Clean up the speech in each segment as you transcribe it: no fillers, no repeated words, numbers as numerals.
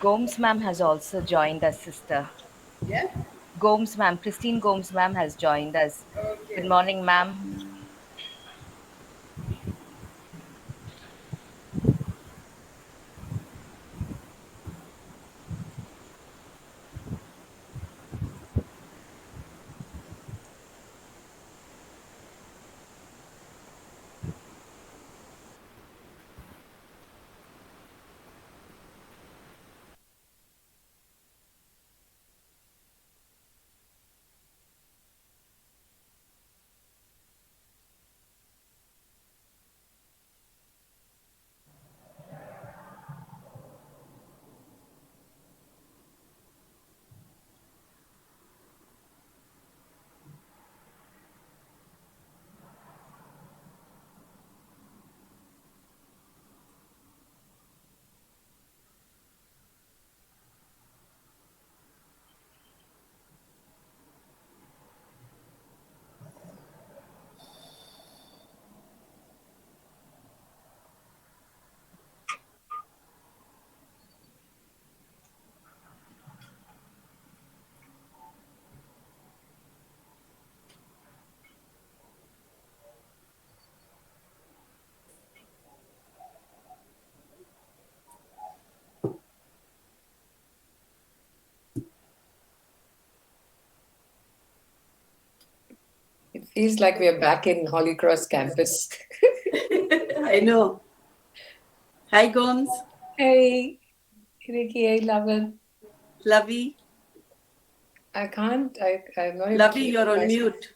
Gomes ma'am has also joined us, sister. Yeah? Gomes ma'am, Christine Gomes ma'am has joined us. Good Okay. morning, ma'am. It feels like we're back in Holy Cross campus. I know. Hi, Gomes. Hey, Ricky, hey, Lavan. Lovey. I'm not able to Lovey, hear you're on myself. mute.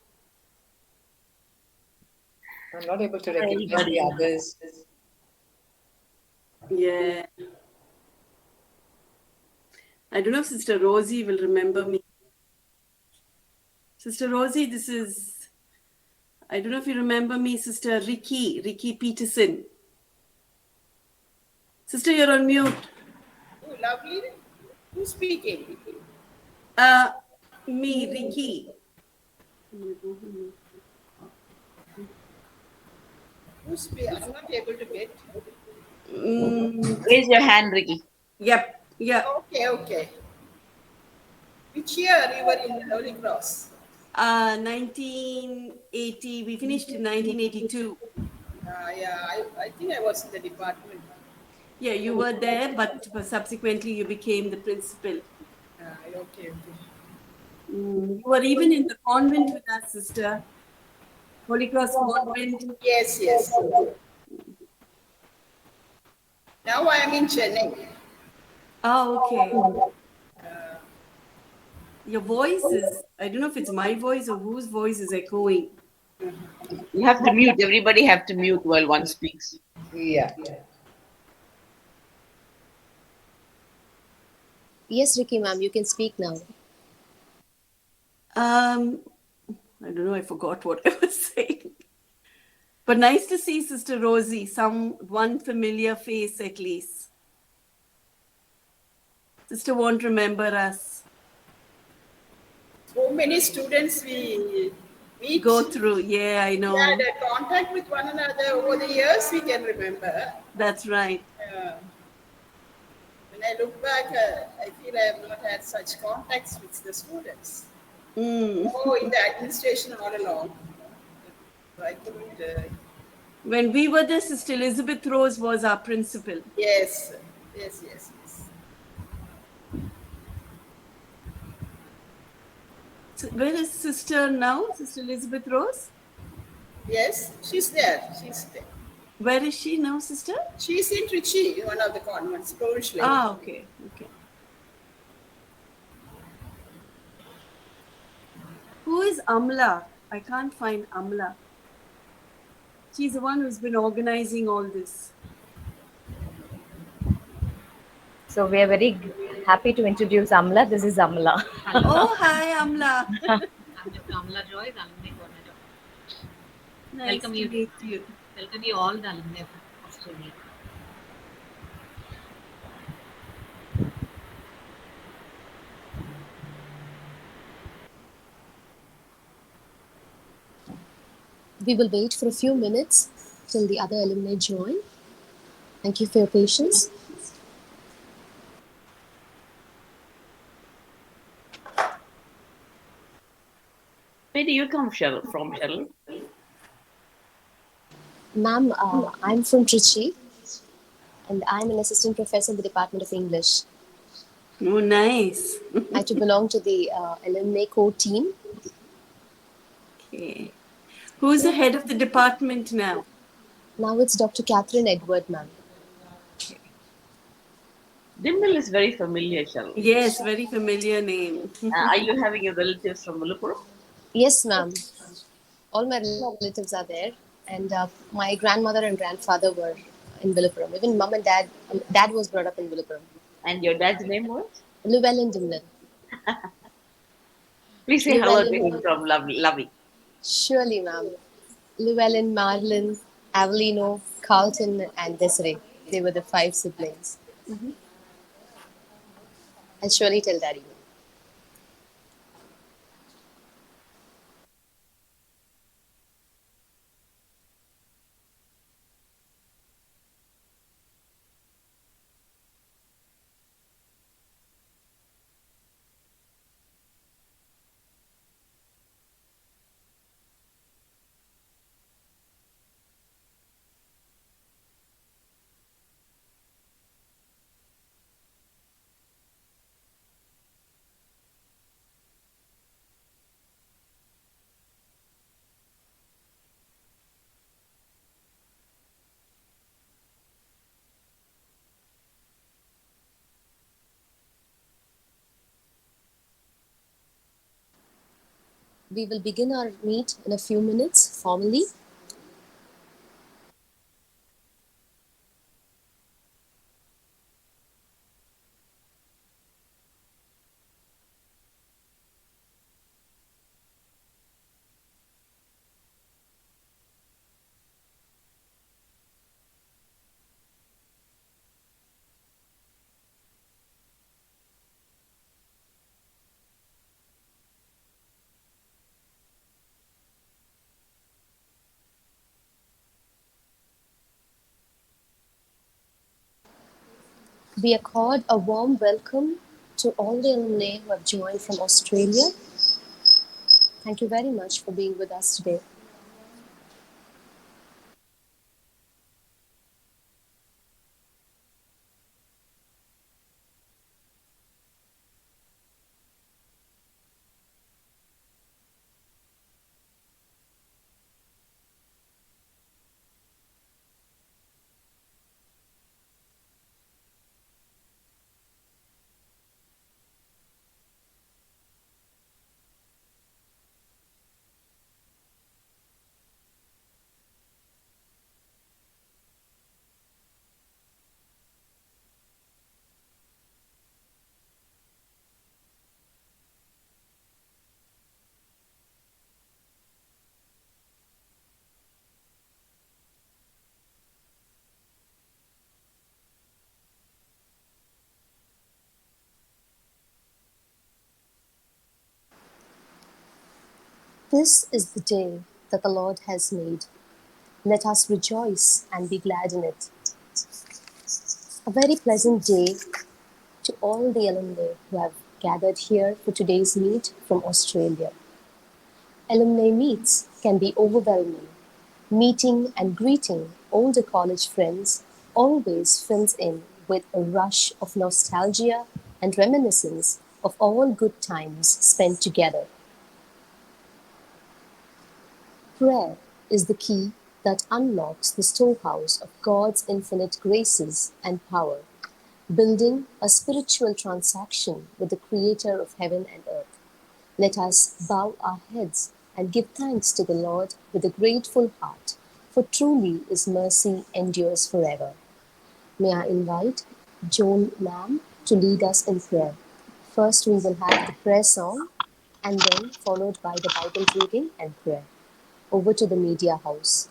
I'm not able to Hi, recognize the everybody. others. Yeah. I don't know if Sister Rosie will remember me. Sister Rosie, this is, I don't know if you remember me, Sister Ricky Peterson. Sister, you're on mute. Oh, lovely. Who's speaking? Uh, me, Ricky. Who's speaking? I'm not able to get. Mm, Raise your hand, Ricky. yep, yeah. Okay, okay. Which year you were in the Holy Cross? 1980, we finished in 1982. Yeah, I think I was in the department. Yeah, you were there, but subsequently you became the principal. Okay, okay. You were even in the convent with us, sister. Holy Cross Convent. Yes, yes. Now I am in Chennai. Oh, okay. Your voice is, I don't know if it's my voice or whose voice is echoing. You have to mute. Everybody have to mute while one speaks. Yeah. Yes, Ricky, ma'am, you can speak now. I don't know, I forgot what I was saying. But nice to see Sister Rosie, one familiar face at least. Sister won't remember us. So many students we meet. Go through, yeah, I We know. had a contact with one another over the years, we can remember. That's right. When I look back, I feel I have not had such contacts with the students. Mm. Oh, in the administration all along. So I couldn't. When we were there, Sister Elizabeth Rose was our principal. Yes, yes, yes, yes. So where is Sister now, Sister Elizabeth Rose? Yes, she's there. She's there. Where is she now, Sister? She's in Trichy, one of the convents, provincially. Ah, okay, okay. Who is Amla? I can't find Amla. She's the one who's been organizing all this. So we are very happy to introduce Amla. This is Amla. Oh, hi, Amla. I'm Dr. Amla Joy, the alumni coordinator. Nice Welcome to you. meet you. Welcome you all, the alumni of Australia. We will wait for a few minutes till the other alumni join. Thank you for your patience. Where do you come from, Cheryl? Ma'am, I'm from Trichy and I'm an assistant professor in the Department of English. Oh, nice. I to belong to the alumni core team. Okay. Who's the head of the department now? Now it's Dr. Catherine Edward, ma'am. Okay. Dimple is very familiar, Cheryl. Yes, very familiar name. Are you having your relatives from Malappuram? Yes, ma'am. All my relatives are there, and my grandmother and grandfather were in Villapuram. Even mum and dad was brought up in Villapuram. And your dad's name was? Llewellyn Dimlin. Please say hello to Llewellyn, him from Lovey. surely, ma'am. Llewellyn, Marlon, Avelino, Carlton, and Desiree. They were the five siblings. I'll surely tell daddy. We will begin our meet in a few minutes formally. We accord a warm welcome to all the alumni who have joined from Australia. Thank you very much for being with us today. This is the day that the Lord has made. Let us rejoice and be glad in it. A very pleasant day to all the alumni who have gathered here for today's meet from Australia. Alumni meets can be overwhelming. Meeting and greeting older college friends always fills in with a rush of nostalgia and reminiscence of all good times spent together. Prayer is the key that unlocks the storehouse of God's infinite graces and power, building a spiritual transaction with the Creator of heaven and earth. Let us bow our heads and give thanks to the Lord with a grateful heart, for truly His mercy endures forever. May I invite Joan Ma'am to lead us in prayer. First, we will have the prayer song and then followed by the Bible reading and prayer. Over to the media house.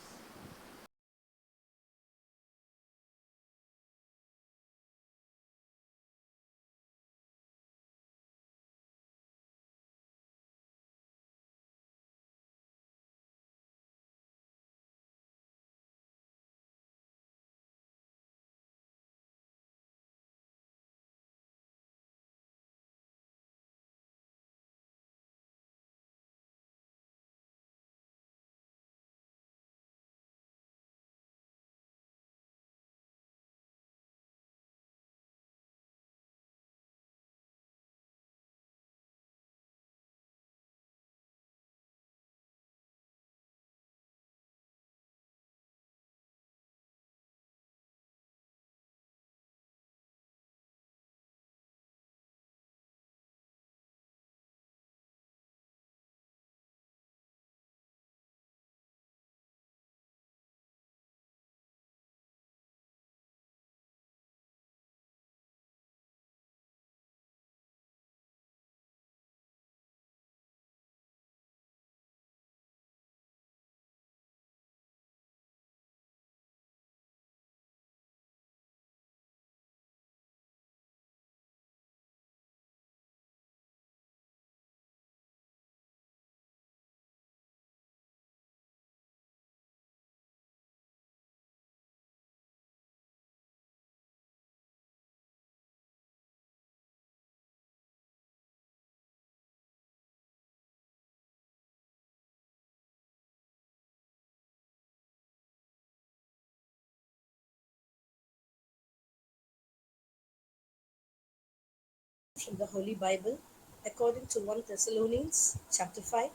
from the Holy Bible according to 1 Thessalonians chapter 5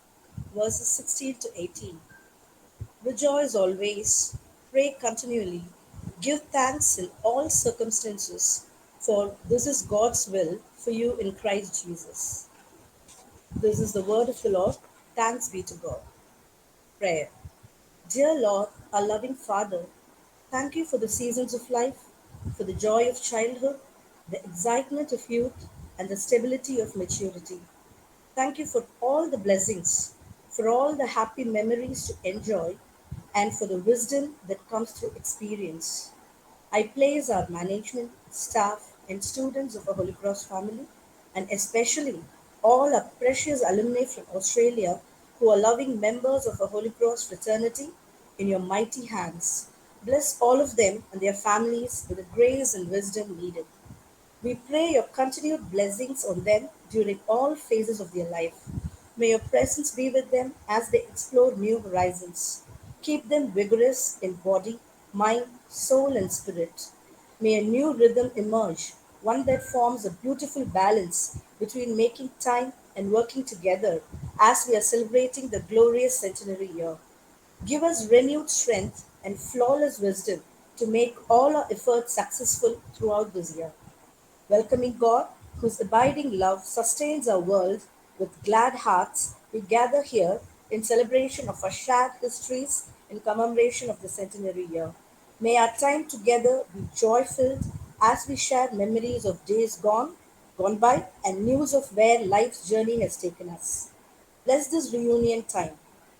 verses 16 to 18. Rejoice always, pray continually, give thanks in all circumstances, for this is God's will for you in Christ Jesus. This is the word of the Lord. Thanks be to God. Prayer. Dear Lord, our loving Father, thank you for the seasons of life, for the joy of childhood, the excitement of youth, and the stability of maturity. Thank you for all the blessings, for all the happy memories to enjoy, and for the wisdom that comes through experience. I place our management, staff, and students of our Holy Cross family, and especially all our precious alumni from Australia who are loving members of our Holy Cross fraternity in your mighty hands. Bless all of them and their families with the grace and wisdom needed. We pray your continued blessings on them during all phases of their life. May your presence be with them as they explore new horizons. Keep them vigorous in body, mind, soul, and spirit. May a new rhythm emerge, one that forms a beautiful balance between making time and working together as we are celebrating the glorious centenary year. Give us renewed strength and flawless wisdom to make all our efforts successful throughout this year. Welcoming God, whose abiding love sustains our world, with glad hearts, we gather here in celebration of our shared histories in commemoration of the centenary year. May our time together be joy filled as we share memories of days gone by, and news of where life's journey has taken us. Bless this reunion time.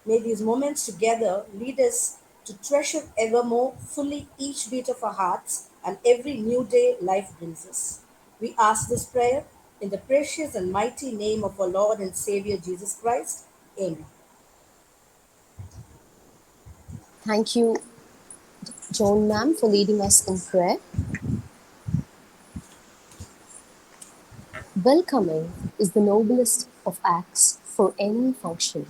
May these moments together lead us to treasure evermore fully each beat of our hearts and every new day life brings us. We ask this prayer in the precious and mighty name of our Lord and Savior Jesus Christ. Amen. Thank you, Joan ma'am, for leading us in prayer. Welcoming is the noblest of acts for any function.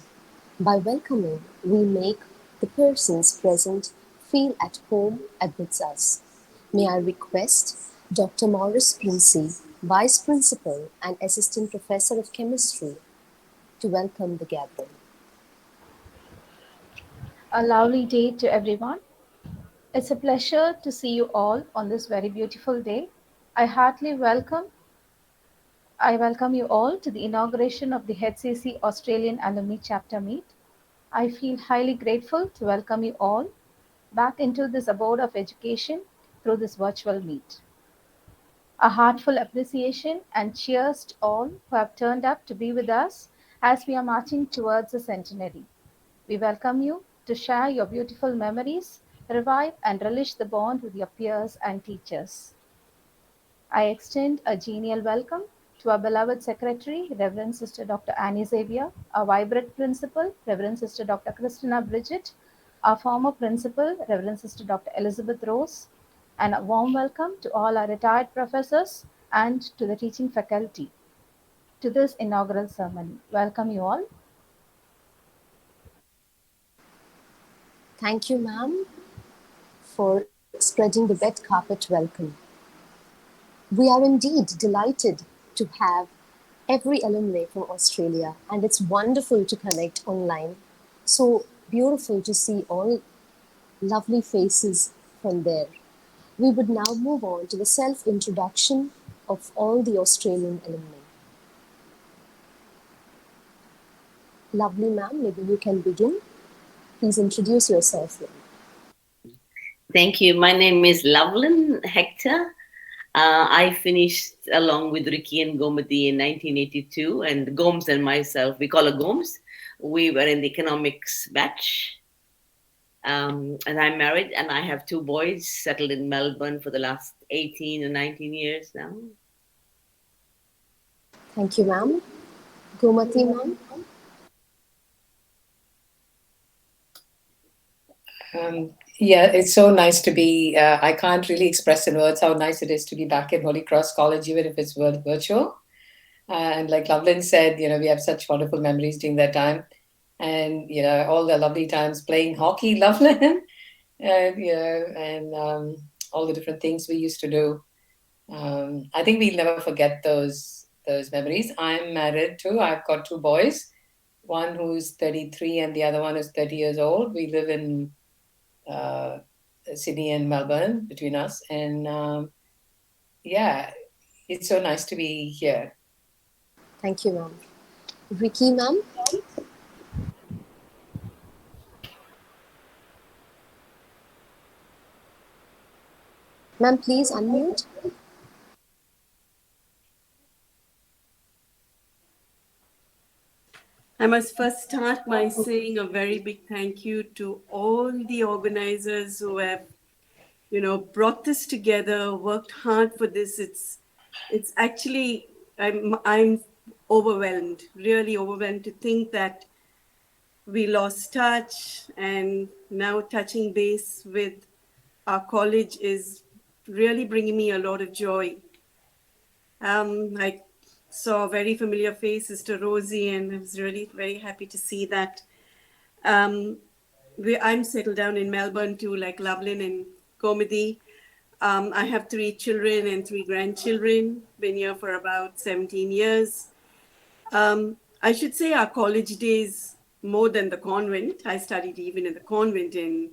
By welcoming, we make the persons present feel at home amidst us. May I request Dr. Morris Princey, Vice Principal and Assistant Professor of Chemistry, to welcome the gathering. A lovely day to everyone. It's a pleasure to see you all on this very beautiful day. I heartily welcome you all to the inauguration of the HCC Australian Alumni Chapter Meet. I feel highly grateful to welcome you all back into this abode of education through this virtual meet. A heartful appreciation and cheers to all who have turned up to be with us as we are marching towards the centenary. We welcome you to share your beautiful memories, revive and relish the bond with your peers and teachers. I extend a genial welcome to our beloved Secretary, Reverend Sister Dr. Annie Xavier, our vibrant Principal, Reverend Sister Dr. Christina Bridget, our former Principal, Reverend Sister Dr. Elizabeth Rose, and a warm welcome to all our retired professors and to the teaching faculty to this inaugural ceremony. Welcome you all. Thank you, ma'am, for spreading the red carpet welcome. We are indeed delighted to have every alumni from Australia, and it's wonderful to connect online. So beautiful to see all lovely faces from there. We would now move on to the self introduction of all the Australian alumni. Lovely ma'am, maybe you can begin. Please introduce yourself. Ma'am. Thank you. My name is Loveland Hector. I finished along with Ricky and Gomati in 1982, and Gomes and myself, we call her Gomes. We were in the economics batch. And I'm married, and I have two boys settled in Melbourne for the last 18 and 19 years now. Thank you, ma'am. Gomati ma'am. Yeah, it's so nice to be. I can't really express in words how nice it is to be back in Holy Cross College, even if it's virtual. And like Loveland said, we have such wonderful memories during that time. And, all the lovely times playing hockey, Loveland, and, all the different things we used to do. I think we'll never forget those those memories. I'm married too. I've got two boys, one who's 33 and the other one is 30 years old. We live in uh, Sydney and Melbourne between us. And yeah, it's so nice to be here. Thank you, ma'am. Ricky, ma'am. Ma'am, please unmute. I must first start by saying a very big thank you to all the organizers who have, brought this together, worked hard for this. It's actually I'm overwhelmed, really overwhelmed to think that we lost touch, and now touching base with our college is really bringing me a lot of joy. I saw a very familiar face, Sister Rosie, and I was really very happy to see that. Um, I'm settled down in Melbourne too, like Loveland and Comedy. I have 3 children and 3 grandchildren. Been here for about 17 years. I should say our college days more than the convent. I studied even in the convent in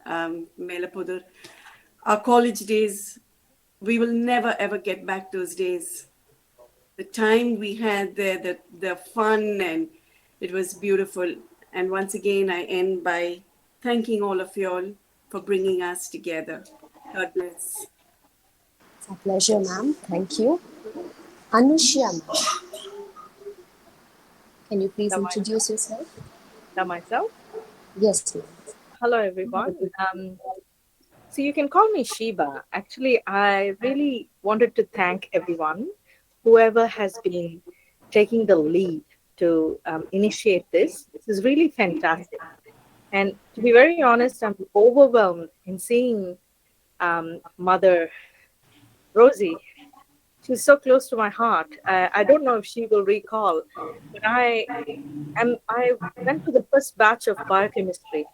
Melapudur. Our college days, we will never ever get back those days. The time we had there, the fun, and it was beautiful. And once again, I end by thanking all of you all for bringing us together. God bless. It's a pleasure, ma'am. Thank you. Anushya, ma'am. Can you please introduce yourself? Myself. Yes, ma'am. Hello, everyone. So you can call me Shiva. Actually, I really wanted to thank everyone, whoever has been taking the lead to initiate this. This is really fantastic. And to be very honest, I'm overwhelmed in seeing Mother Rosie. She's so close to my heart. I don't know if she will recall, but I went to the first batch of biochemistry.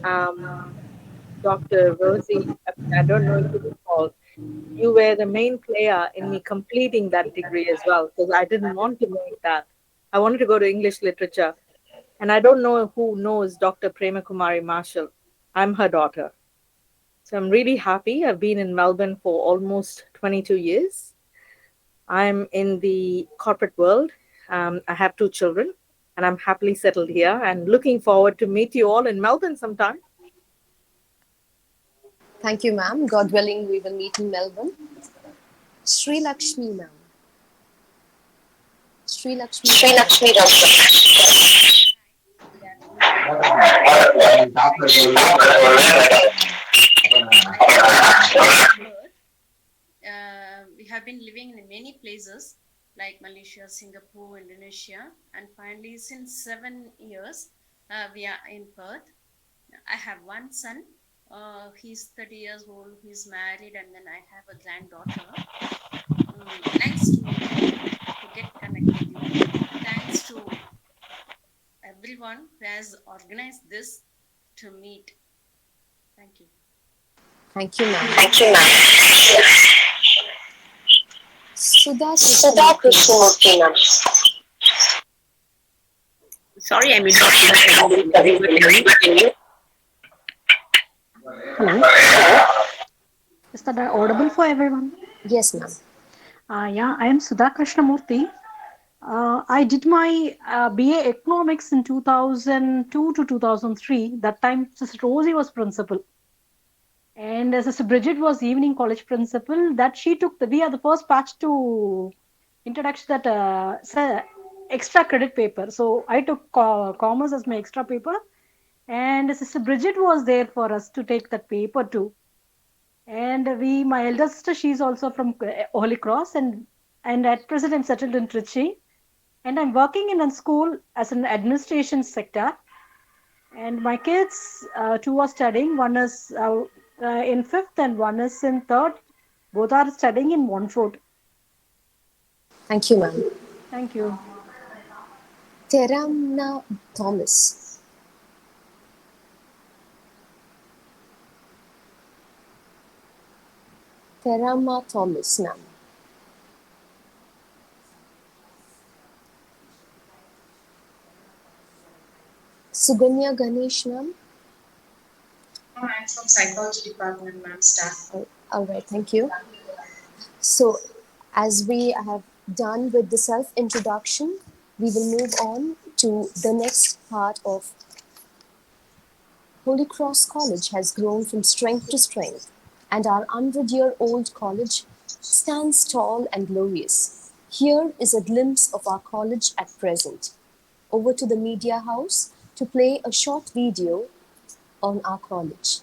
Um, Dr. Rosie, I don't know if you recall, you were the main player in me completing that degree as well, because I didn't want to make that. I wanted to go to English literature. And I don't know who knows Dr. Prema Kumari Marshall. I'm her daughter. So I'm really happy. I've been in Melbourne for almost 22 years. I'm in the corporate world. I have 2 children, and I'm happily settled here and looking forward to meet you all in Melbourne sometime. Thank you, ma'am. God willing, we will meet in Melbourne. Sri Lakshmi, ma'am. Sri Lakshmi. Sri Lakshmi we have been living in many places like Malaysia, Singapore, Indonesia, and finally, since 7 years, we are in Perth. I have one son. He's 30 years old. He's married, and then I have a granddaughter. Nice to get connect with you. Thanks to everyone who has organized this to meet. Thank you. Thank you, ma'am. Thank you, ma'am. Sudha Krishnamurthy, ma'am. Sorry, I'm interrupting. Hello. Is that audible for everyone? Yes, ma'am. Yeah, I am Sudha Krishnamurthy. I did my BA Economics in 2002 to 2003. That time, Sister Rosie was principal. And Sister Bridget was evening college principal. That she took we are the first batch to introduce that extra credit paper. So I took commerce as my extra paper. And Sister Bridget was there for us to take that paper too. And my elder sister, she's also from Holy Cross, and at present I'm settled in Trichy, and I'm working in a school as an administration sector. And my kids, 2 are studying. One is in 5th, and one is in 3rd. Both are studying in Montfort. Thank you, ma'am. Thank you. Teramna Thomas. Terama Thomas, ma'am. Suganya Ganesh, ma'am. I'm from psychology department, ma'am, staff. All right, thank you. So, as we have done with the self introduction, we will move on to the next part of Holy Cross College has grown from strength to strength, and our 100-year-old college stands tall and glorious. Here is a glimpse of our college at present. Over to the media house to play a short video on our college.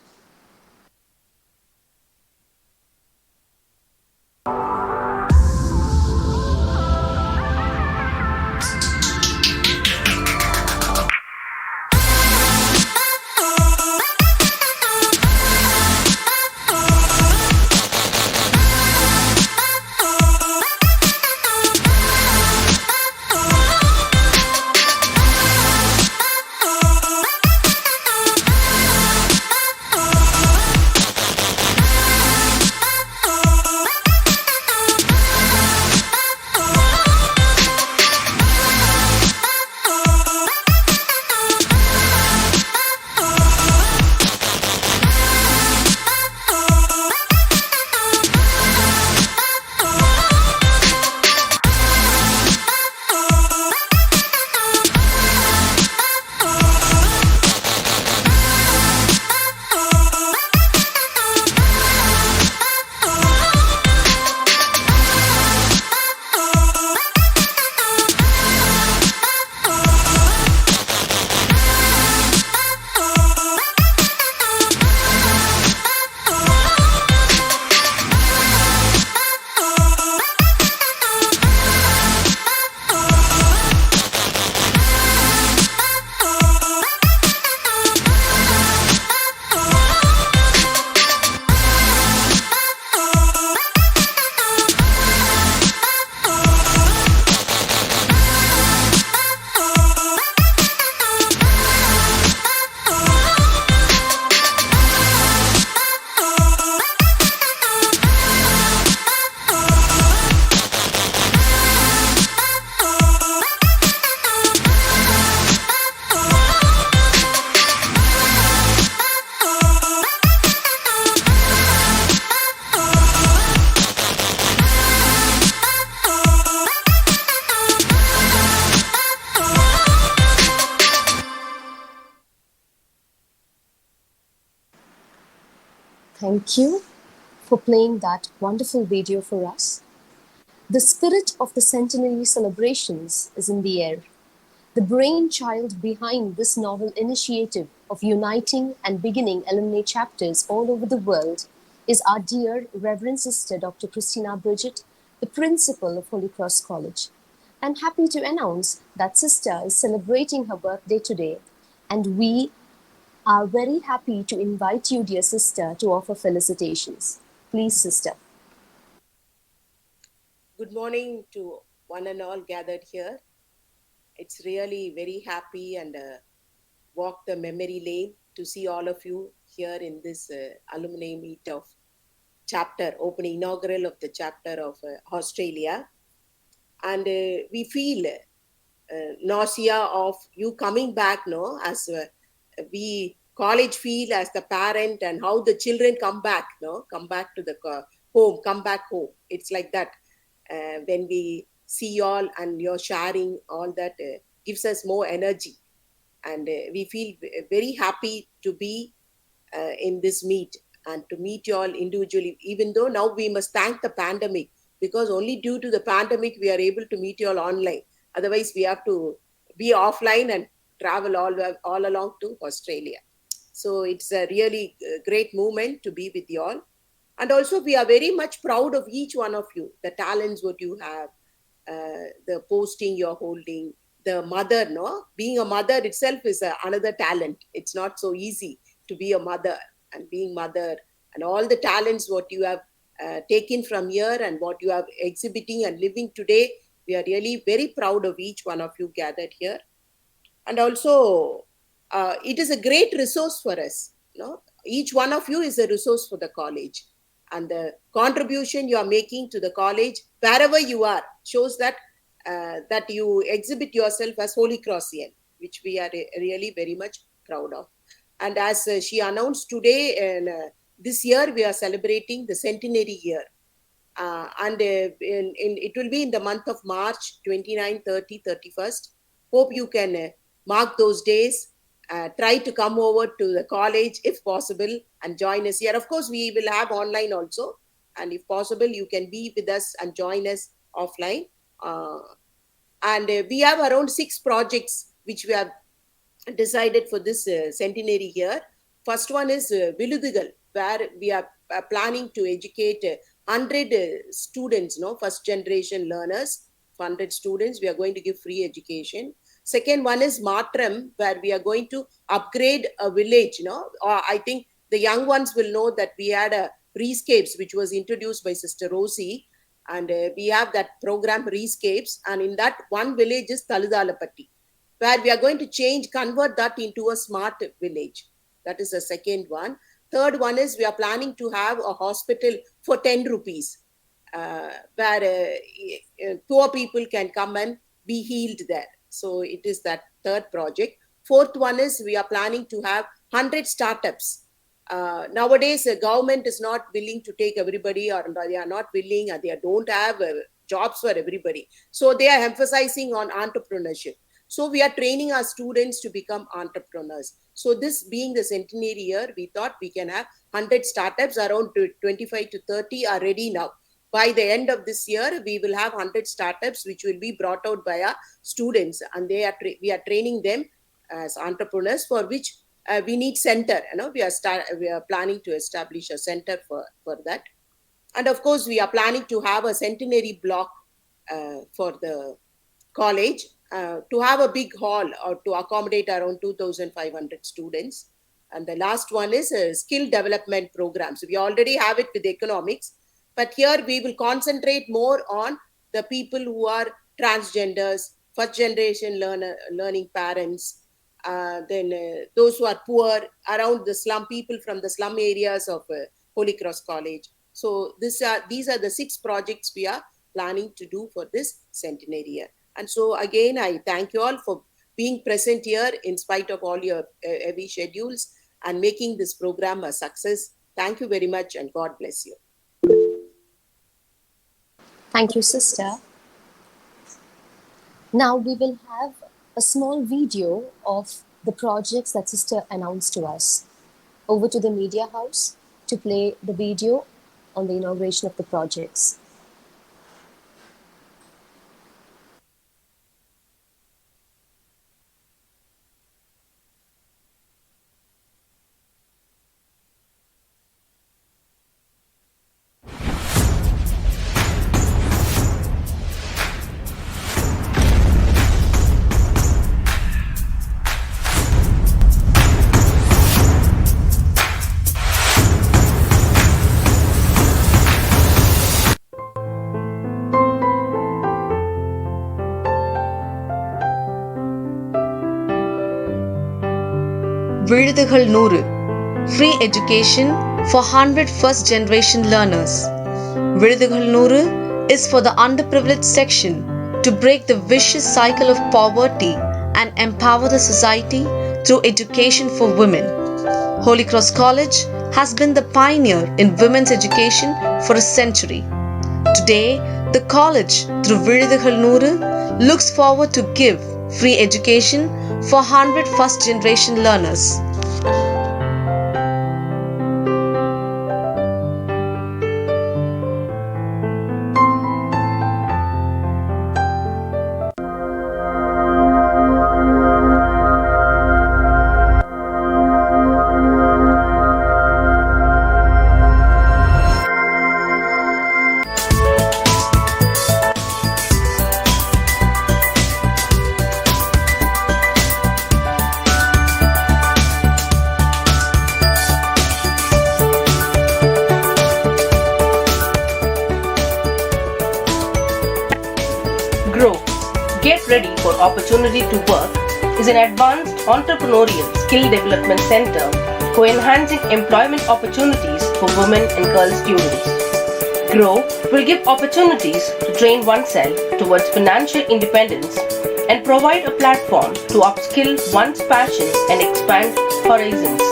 Thank you for playing that wonderful video for us. The spirit of the centenary celebrations is in the air. The brainchild behind this novel initiative of uniting and beginning alumni chapters all over the world is our dear Reverend Sister Dr. Christina Bridget, the principal of Holy Cross College. I'm happy to announce that Sister is celebrating her birthday today, and we are very happy to invite you, dear Sister, to offer felicitations. Please, Sister. Good morning to one and all gathered here. It's really very happy and walk the memory lane to see all of you here in this alumni meet of chapter, opening inaugural of the chapter of Australia. And we feel nausea of you coming back, no, as we college feel as the parent, and how the children come back, no, come back to the home, come back home. It's like that. When we see y'all and you're sharing all that, gives us more energy, and we feel very happy to be in this meet and to meet you all individually, even though now we must thank the pandemic, because only due to the pandemic we are able to meet you all online. Otherwise we have to be offline and travel all along to Australia. So it's a really great moment to be with you all. And also we are very much proud of each one of you, the talents what you have, the posting you're holding, the mother, no, being a mother itself is another talent. It's not so easy to be a mother, and being mother and all the talents what you have taken from here and what you are exhibiting and living today. We are really very proud of each one of you gathered here. And also it is a great resource for us, no? Each one of you is a resource for the college, and the contribution you are making to the college wherever you are shows that that you exhibit yourself as Holy Crossian. which we are really very much proud of. And as she announced today, and this year we are celebrating the centenary year. It will be in the month of March 29, 30, 31st. Hope you can mark those days. Try to come over to the college if possible and join us here. Of course, we will have online also. And if possible, you can be with us and join us offline. We have around 6 projects which we have decided for this centenary year. First one is Viludugal, where we are planning to educate 100 students, first generation learners, 100 students. We are going to give free education. Second one is Matram, where we are going to upgrade a village. I think the young ones will know that we had a Rescapes, which was introduced by Sister Rosie. And we have that program Rescapes. And in that one village is Taludalapatti, where we are going to convert that into a smart village. That is the second one. Third one is we are planning to have a hospital for 10 rupees, where poor people can come and be healed there. So it is that third project. Fourth one is we are planning to have 100 startups. Nowadays, the government is not willing to take everybody, or they are not willing, or they don't have jobs for everybody. So they are emphasizing on entrepreneurship. So we are training our students to become entrepreneurs. So this being the centenary year, we thought we can have 100 startups. Around 25 to 30 are ready now. By the end of this year, we will have 100 startups which will be brought out by our students, and we are training them as entrepreneurs, for which we need center. We are planning to establish a center for that. And of course, we are planning to have a centenary block for the college, to have a big hall or to accommodate around 2,500 students. And the last one is skill development programs. We already have it with economics, but here we will concentrate more on the people who are transgenders, first generation learning parents, then those who are poor, around the slum, people from the slum areas of Holy Cross College. So these are the 6 projects we are planning to do for this centenary year. And so again, I thank you all for being present here in spite of all your heavy schedules and making this program a success. Thank you very much, and God bless you. Thank you, sister. Now we will have a small video of the projects that sister announced to us. Over to the media house to play the video on the inauguration of the projects. விழுதுகள் 100 Free education for 100 first generation learners. விழுதுகள் 100 is for the underprivileged section to break the vicious cycle of poverty and empower the society through education for women. Holy Cross College has been the pioneer in women's education for a century. Today, the college, through விழுதுகள் 100, looks forward to give free education for 100 first generation learners. Grow, Get Ready for Opportunity to Work is an advanced entrepreneurial skill development center for enhancing employment opportunities for women and girl students. Grow will give opportunities to train oneself towards financial independence and provide a platform to upskill one's passion and expand horizons.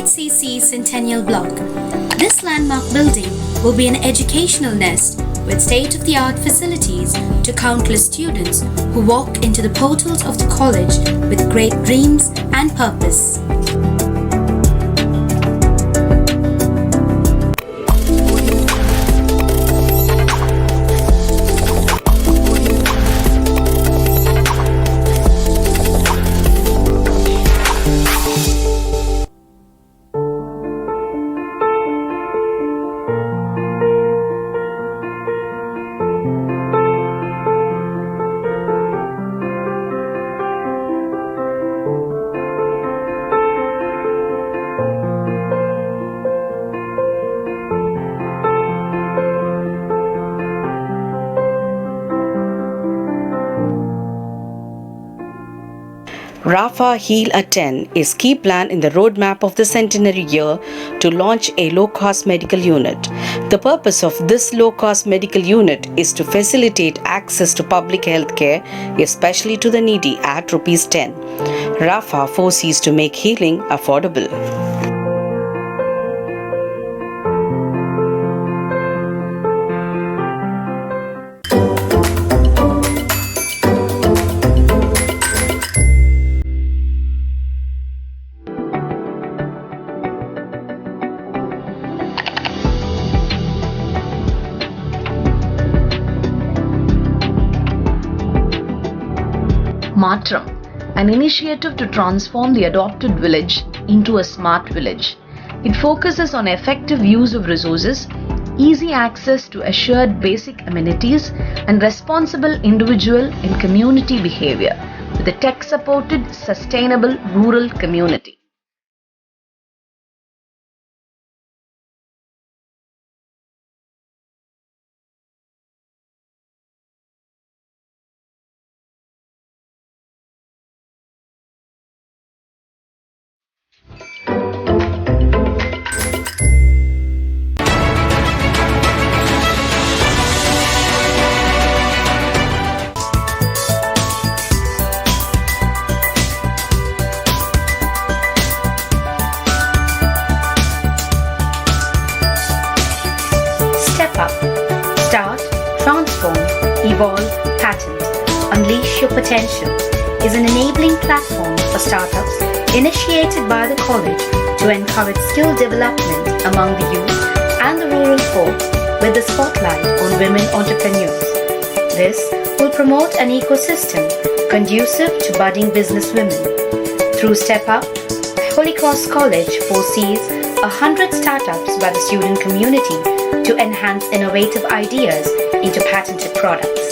HCC Centennial Block. This landmark building will be an educational nest with state-of-the-art facilities to countless students who walk into the portals of the college with great dreams and purpose. Rafa Heal at 10 is key plan in the roadmap of the centenary year to launch a low-cost medical unit. The purpose of this low-cost medical unit is to facilitate access to public health care, especially to the needy at Rs 10. Rafa foresees to make healing affordable. Matram, an initiative to transform the adopted village into a smart village. It focuses on effective use of resources, easy access to assured basic amenities, and responsible individual and community behavior with a tech-supported, sustainable rural community. Step up. Start, transform, evolve, patent. Unleash your potential is an enabling platform for startups initiated by the college to encourage skill development among the youth and the rural folk with the spotlight on women entrepreneurs. This will promote an ecosystem conducive to budding businesswomen. Through Step Up, Holy Cross College foresees 100 startups by the student community to enhance innovative ideas into patented products.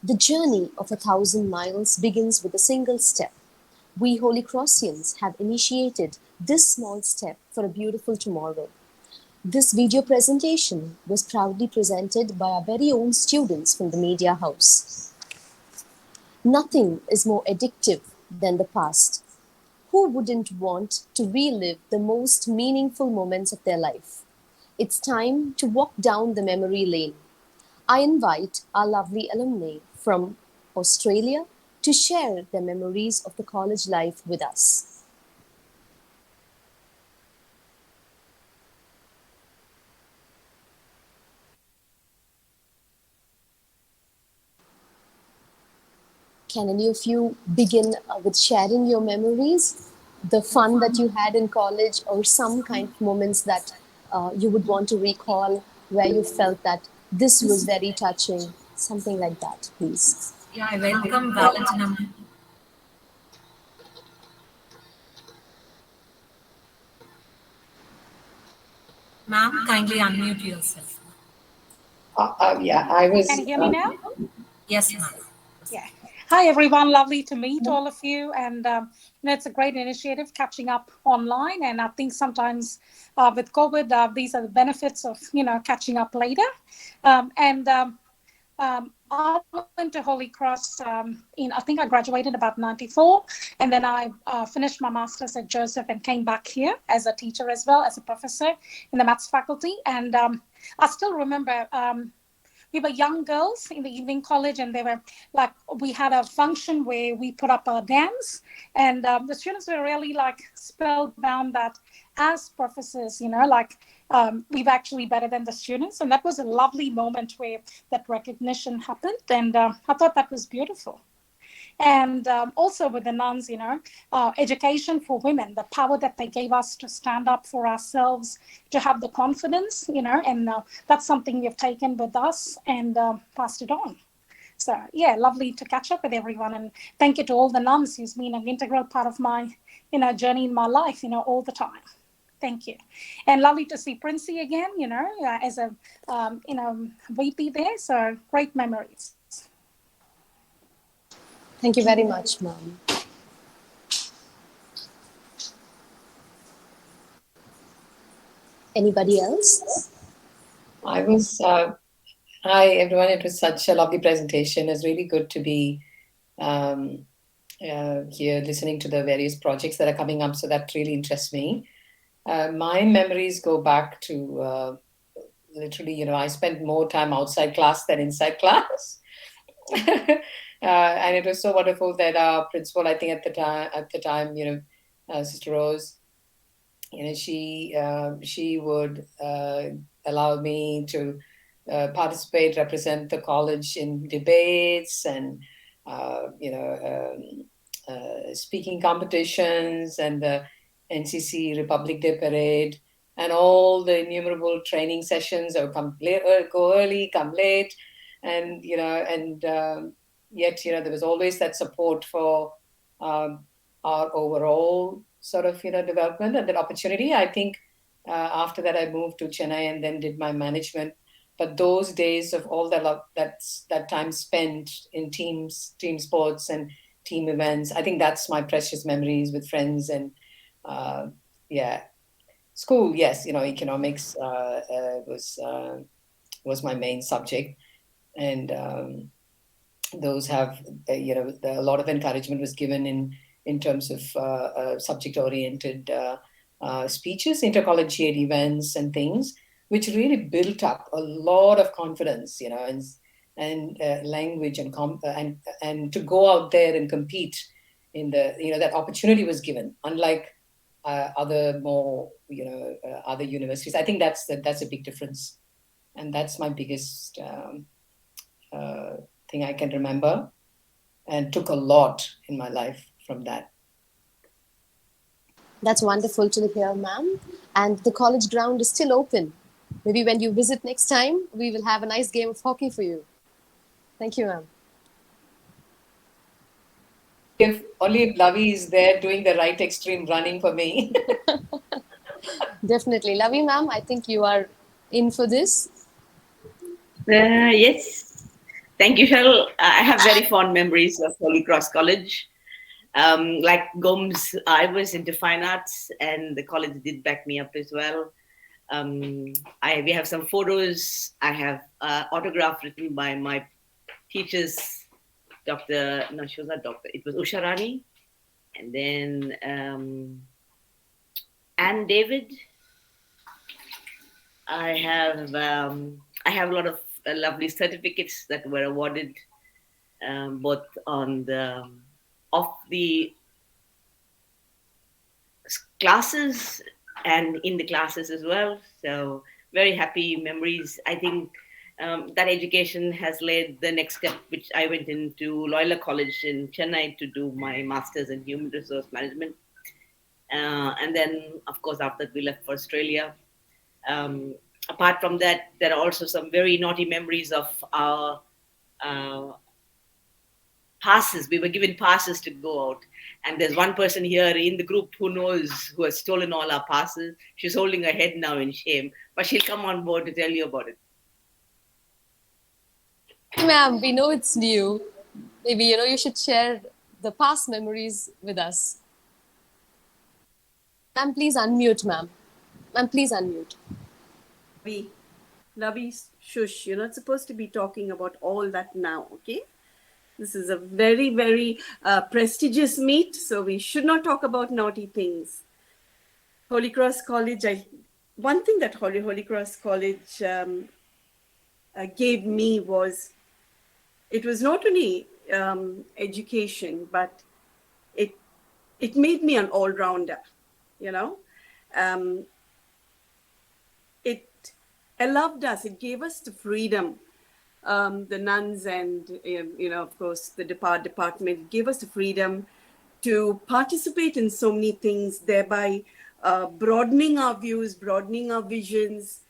The journey of 1,000 miles begins with a single step. We Holy Crossians have initiated this small step for a beautiful tomorrow. This video presentation was proudly presented by our very own students from the Media House. Nothing is more addictive than the past. Who wouldn't want to relive the most meaningful moments of their life? It's time to walk down the memory lane. I invite our lovely alumni from Australia to share their memories of the college life with us. Can any of you begin with sharing your memories, the fun that you had in college, or some kind of moments that you would want to recall where you felt that this was very touching, something like that, please? Yeah, I welcome Valentina. Ma'am, kindly unmute yourself. Yeah, I Can was. you hear me now? Yes, ma'am. Yeah. Hi, everyone. Lovely to meet all of you. And it's a great initiative catching up online. And I think sometimes with COVID, these are the benefits of, catching up later. I went to Holy Cross I think I graduated about 94. And then I finished my master's at Joseph and came back here as a teacher as well, as a professor in the maths faculty. And I still remember we were young girls in the evening college, and they were like, we had a function where we put up a dance, and the students were really like spellbound that as professors, we were actually better than the students. And that was a lovely moment where that recognition happened. And I thought that was beautiful. And also with the nuns, education for women, the power that they gave us to stand up for ourselves, to have the confidence, and that's something we've taken with us and passed it on. So yeah, lovely to catch up with everyone, and thank you to all the nuns who's been an integral part of my, journey in my life, all the time. Thank you. And lovely to see Princey again, as a, VP there. So great memories. Thank you very much, ma'am. Anybody else? I was. Hi, everyone. It was such a lovely presentation. It's really good to be here listening to the various projects that are coming up. So that really interests me. My memories go back to literally, I spent more time outside class than inside class. And it was so wonderful that our principal, I think at the time, Sister Rose, she would allow me to participate, represent the college in debates and speaking competitions and the NCC Republic Day parade and all the innumerable training sessions, or come late, or go early, come late, and yet there was always that support for our overall sort of development and that opportunity. I think after that I moved to Chennai and then did my management. But those days of all that time spent in team sports and team events, I think that's my precious memories with friends. And yeah, school, yes, economics was my main subject, and those have a lot of encouragement was given in terms of subject oriented speeches, intercollegiate events and things, which really built up a lot of confidence, and language and to go out there and compete in that opportunity was given, unlike other more other universities. I think that's a big difference, and that's my biggest thing I can remember, and took a lot in my life from that. That's wonderful to hear, ma'am. And the college ground is still open. Maybe when you visit next time, we will have a nice game of hockey for you. Thank you, ma'am. If Lovey is there doing the right extreme running for me. Definitely. Lovey, ma'am, I think you are in for this. Yes. Thank you, Cheryl. I have very fond memories of Holy Cross College. Like Gomes, I was into fine arts, and the college did back me up as well. We have some photos. I have autograph written by my teachers, no, she was not doctor. It was Usha Rani, and then Anne David. I have a lot of lovely certificates that were awarded, both on the of the classes and in the classes as well. So very happy memories. I think That education has led the next step, which I went into Loyola College in Chennai to do my master's in human resource management. And then, of course, after that, we left for Australia. Um, Apart from that, there are also some very naughty memories of our uh, passes. We were given passes to go out. And there's one person here in the group who has stolen all our passes. She's holding her head now in shame, but she'll come on board to tell you about it. Ma'am, we know it's new. Maybe, you should share the past memories with us. Ma'am, please unmute, ma'am. Ma'am, please unmute. Lavi, shush, you're not supposed to be talking about all that now, okay? This is a very, very prestigious meet, so we should not talk about naughty things. Holy Cross College, one thing that Holy Cross College gave me was, it was not only education, but it made me an all-rounder, you know. It allowed us, it gave us the freedom. The nuns and, of course, the department gave us the freedom to participate in so many things, thereby broadening our views, broadening our visions,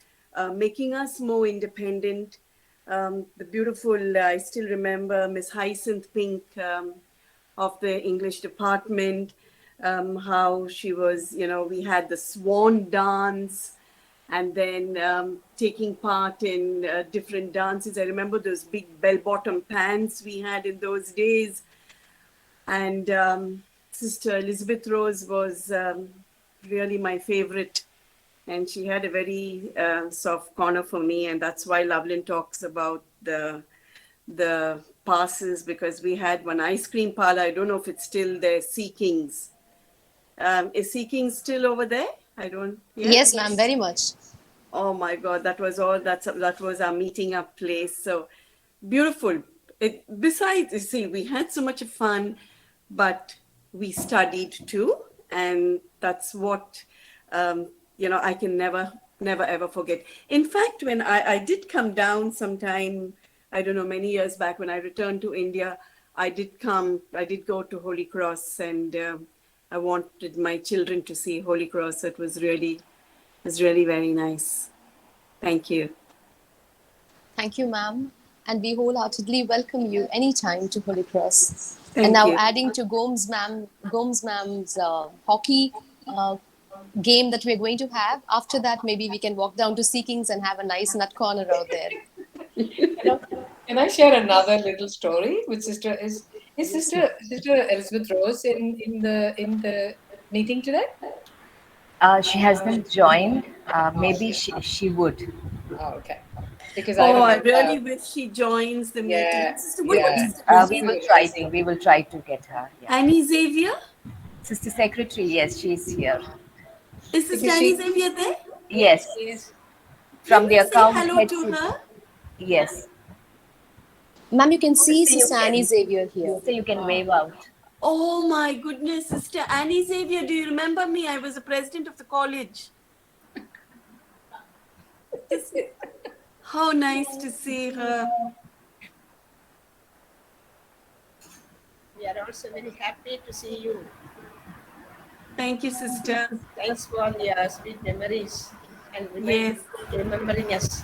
making us more independent. The beautiful, I still remember Miss Hyacinth Pink of the English department, how she was, we had the swan dance, and then taking part in different dances. I remember those big bell-bottom pants we had in those days. And Sister Elizabeth Rose was really my favorite. And she had a very soft corner for me. And that's why Loveland talks about the passes, because we had one ice cream parlor. I don't know if it's still there, Sea Kings. Is Sea Kings still over there? I don't. Yeah? Yes, ma'am, very much. Oh my God, that was our meeting up place. So beautiful. Besides, you see, we had so much fun, but we studied too, and that's what I can never ever forget. In fact, when I did come down sometime, I don't know, many years back, when I returned to India, I did go to Holy Cross, and I wanted my children to see Holy Cross. So it was really very nice. Thank you. Thank you, ma'am. And we wholeheartedly welcome you anytime to Holy Cross. Thank and now you. adding to Gomes ma'am's hockey game that we're going to have. After that, maybe we can walk down to Seekings and have a nice nut corner out there. Can I share another little story with Sister? Is Sister Elizabeth Rose in the meeting today? She hasn't joined. Maybe she would. Oh, okay. Because I I remember. really wish she joins the meeting. Yeah, Sister, what yeah. about We Sister will try to. We will try to get her. Yeah. Annie Xavier? Sister Secretary, yes, she's here. Is Sister Because Annie she Xavier there? Yes. Can From the we say account hello head. to her? Yes. Ma'am, you can see So you Sister Annie can. Xavier here. So you can wave out. Oh my goodness, Sister Annie Xavier, do you remember me? I was the president of the college. How nice to see her. We are also very happy to see you. Thank you, sister. Thanks for your sweet memories and remembering us.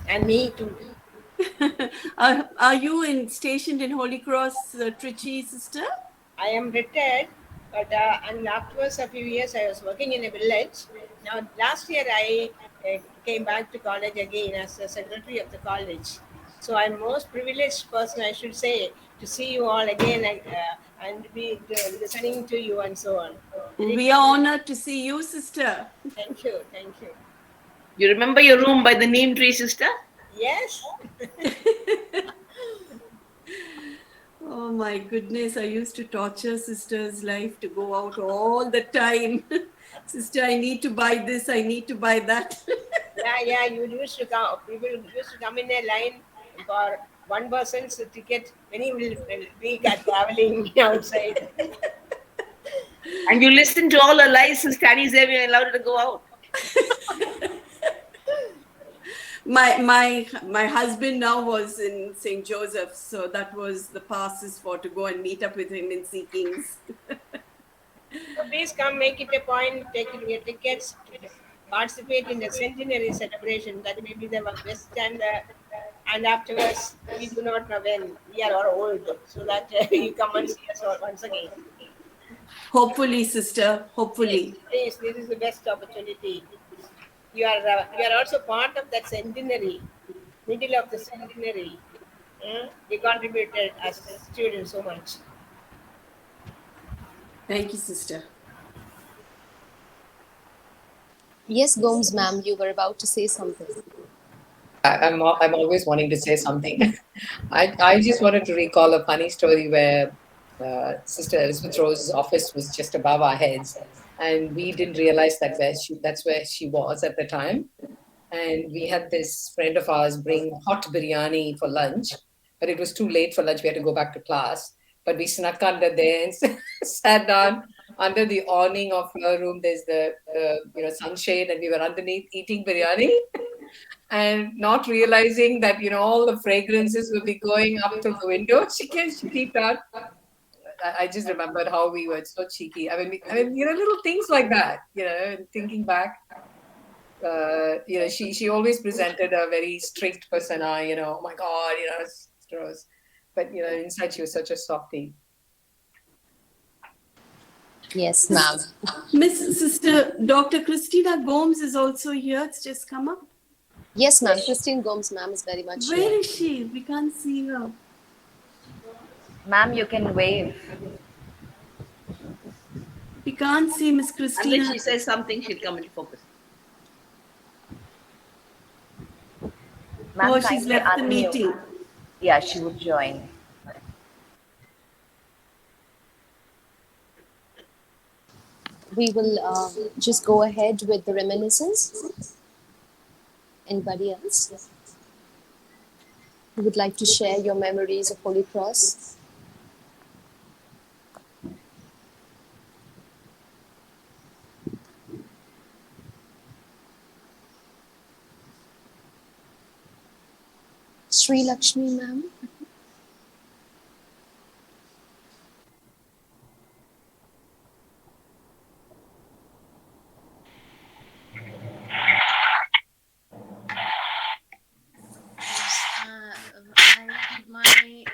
And me too. Are you stationed in Holy Cross, Trichy, sister? I am retired, but and afterwards a few years I was working in a village. Now last year I came back to college again as a secretary of the college. So I'm most privileged person, I should say, to see you all again and be listening to you and so on. We are honored to see you, sister. Thank you, thank you. You remember your room by the neem tree, sister? Yes. Oh my goodness, I used to torture sister's life to go out all the time. Sister, I need to buy this, I need to buy that. Yeah, you used to come, people used to come in a line for one person's ticket. Many will be traveling outside. And you listened to all her lies, Sister Annie Xavier allowed her to go out. My husband now was in St. Joseph, so that was the passes for to go and meet up with him in Sea Kings. So please come, make it a point, take your tickets to participate in the centenary celebration. That may be the best, and afterwards we do not know when we are all old, so that you come and see us all once again. Hopefully, sister. Hopefully. Please, this is the best opportunity. You are also part of that centenary, middle of the centenary. We contributed as students so much. Thank you, sister. Yes, Gomes, ma'am, you were about to say something. I'm always wanting to say something. I just wanted to recall a funny story where Sister Elizabeth Rose's office was just above our heads, and we didn't realize that's where she was at the time. And we had this friend of ours bring hot biryani for lunch, but it was too late for lunch. We had to go back to class, but we snuck under there and sat down under the awning of her room. There's the sunshade, and we were underneath eating biryani and not realizing that all the fragrances will be going up through the window. She peeped out. I just remembered how we were so cheeky. Little things like that. And thinking back, she always presented a very strict persona. Oh my God, Sister Rose. But inside she was such a softie. Yes, ma'am. Miss Sister Dr. Christina Gomes is also here. It's just come up. Yes, ma'am. Christine Gomes, ma'am, is very much here. Where is she? We can't see her. Ma'am, you can wave. We can't see Miss Christina. Unless she says something, she'll come into focus. Ma'am, she's left the meeting. Yeah, she would join. We will just go ahead with the reminiscence. Anybody else who would like to share your memories of Holy Cross? Sri Lakshmi, ma'am. I did my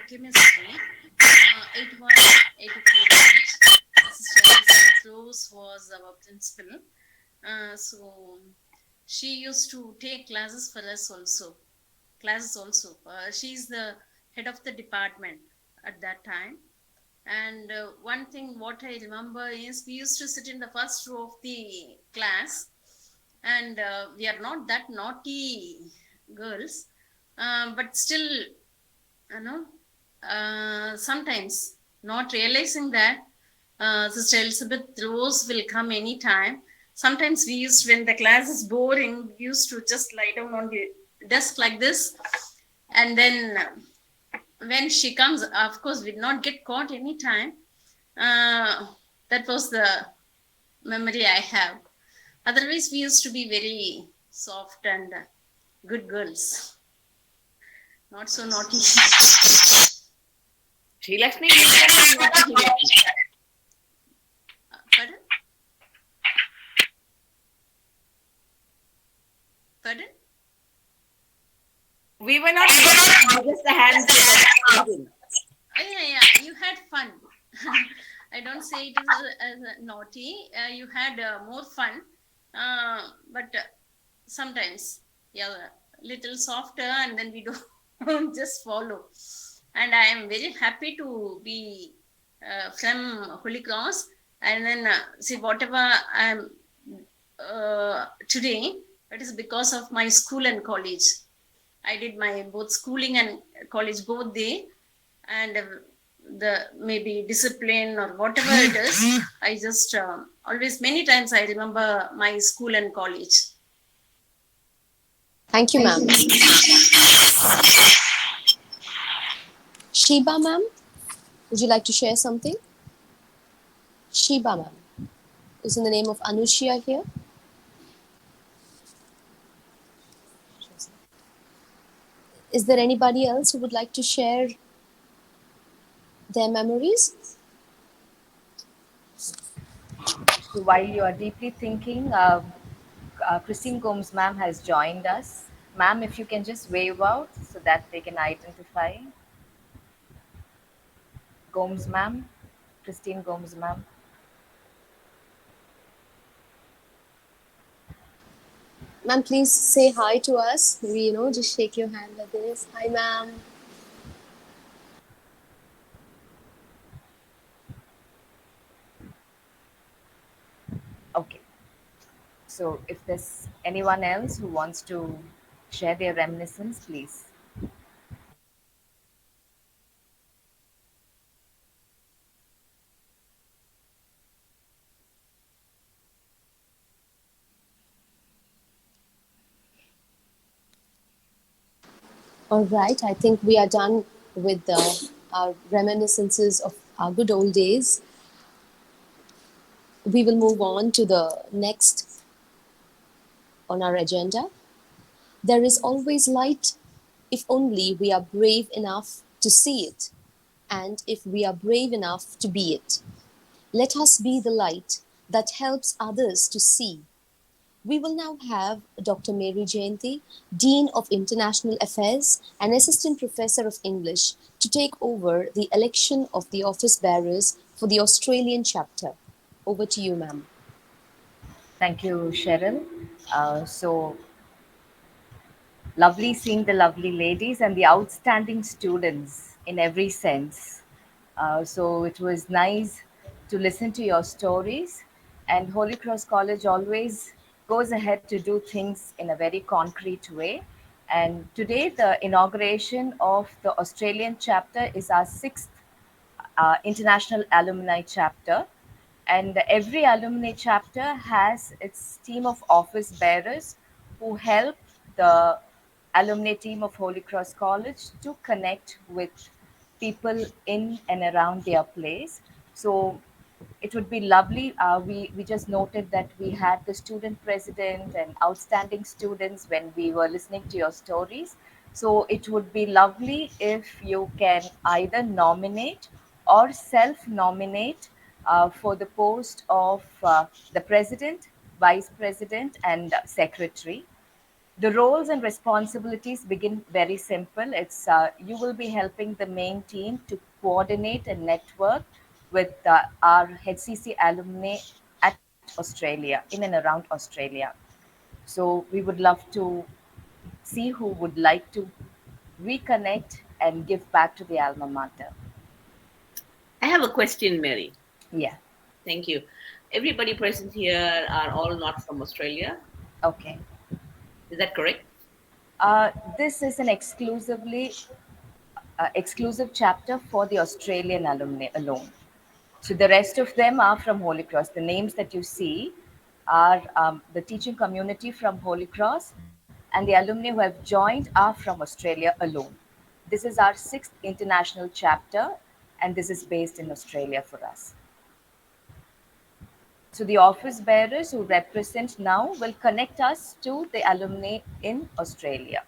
chemistry, 81, 82 batch. Sister Elizabeth Rose was our principal. So she used to take classes for us also. She's the head of the department at that time. And one thing what I remember is we used to sit in the first row of the class, and we are not that naughty girls, but still, sometimes not realizing that Sister Elizabeth Rose will come anytime. Sometimes we used, when the class is boring, we used to just lie down on the desk like this, and then when she comes, of course, we did not get caught anytime. That was the memory I have. Otherwise, we used to be very soft and good girls. Not so naughty. Sri Lakshmi, you can be naughty. Pardon? Pardon? We were not just the hands. Yeah. You had fun. I don't say it as naughty. You had more fun, but sometimes, little softer, and then we don't just follow. And I am very happy to be from Holy Cross, and then see whatever I am today. It is because of my school and college. I did my both schooling and college both there, and the maybe discipline or whatever it is, I just always, many times I remember my school and college. Thank you, ma'am. Sheba, ma'am, would you like to share something? Sheba, ma'am, is in the name of Anushya here. Is there anybody else who would like to share their memories? So while you are deeply thinking, Christine Gomes ma'am has joined us. Ma'am, if you can just wave out so that they can identify. Gomes ma'am, Christine Gomes ma'am. Ma'am, please say hi to us. Maybe, just shake your hand like this. Hi, ma'am. Okay. So if there's anyone else who wants to share their reminiscence, please. All right, I think we are done with our reminiscences of our good old days. We will move on to the next on our agenda. There is always light if only we are brave enough to see it, and if we are brave enough to be it. Let us be the light that helps others to see. We will now have Dr. Mary Jayanti, Dean of International Affairs and Assistant Professor of English, to take over the election of the office bearers for the Australian chapter. Over to you, ma'am. Thank you, Cheryl. So lovely seeing the lovely ladies and the outstanding students in every sense. So it was nice to listen to your stories. And Holy Cross College always goes ahead to do things in a very concrete way. And today, the inauguration of the Australian chapter is our sixth international alumni chapter. And every alumni chapter has its team of office bearers who help the alumni team of Holy Cross College to connect with people in and around their place. So it would be lovely. We just noted that we had the student president and outstanding students when we were listening to your stories. So it would be lovely if you can either nominate or self nominate for the post of the president, vice president, and secretary. The roles and responsibilities begin very simple. It's you will be helping the main team to coordinate and network with our HCC alumni at Australia, in and around Australia. So we would love to see who would like to reconnect and give back to the alma mater. I have a question, Mary. Yeah. Thank you. Everybody present here are all not from Australia. Okay. Is that correct? This is an exclusive chapter for the Australian alumni alone. So the rest of them are from Holy Cross. The names that you see are the teaching community from Holy Cross, and the alumni who have joined are from Australia alone. This is our sixth international chapter, and this is based in Australia for us. So the office bearers who represent now will connect us to the alumni in Australia.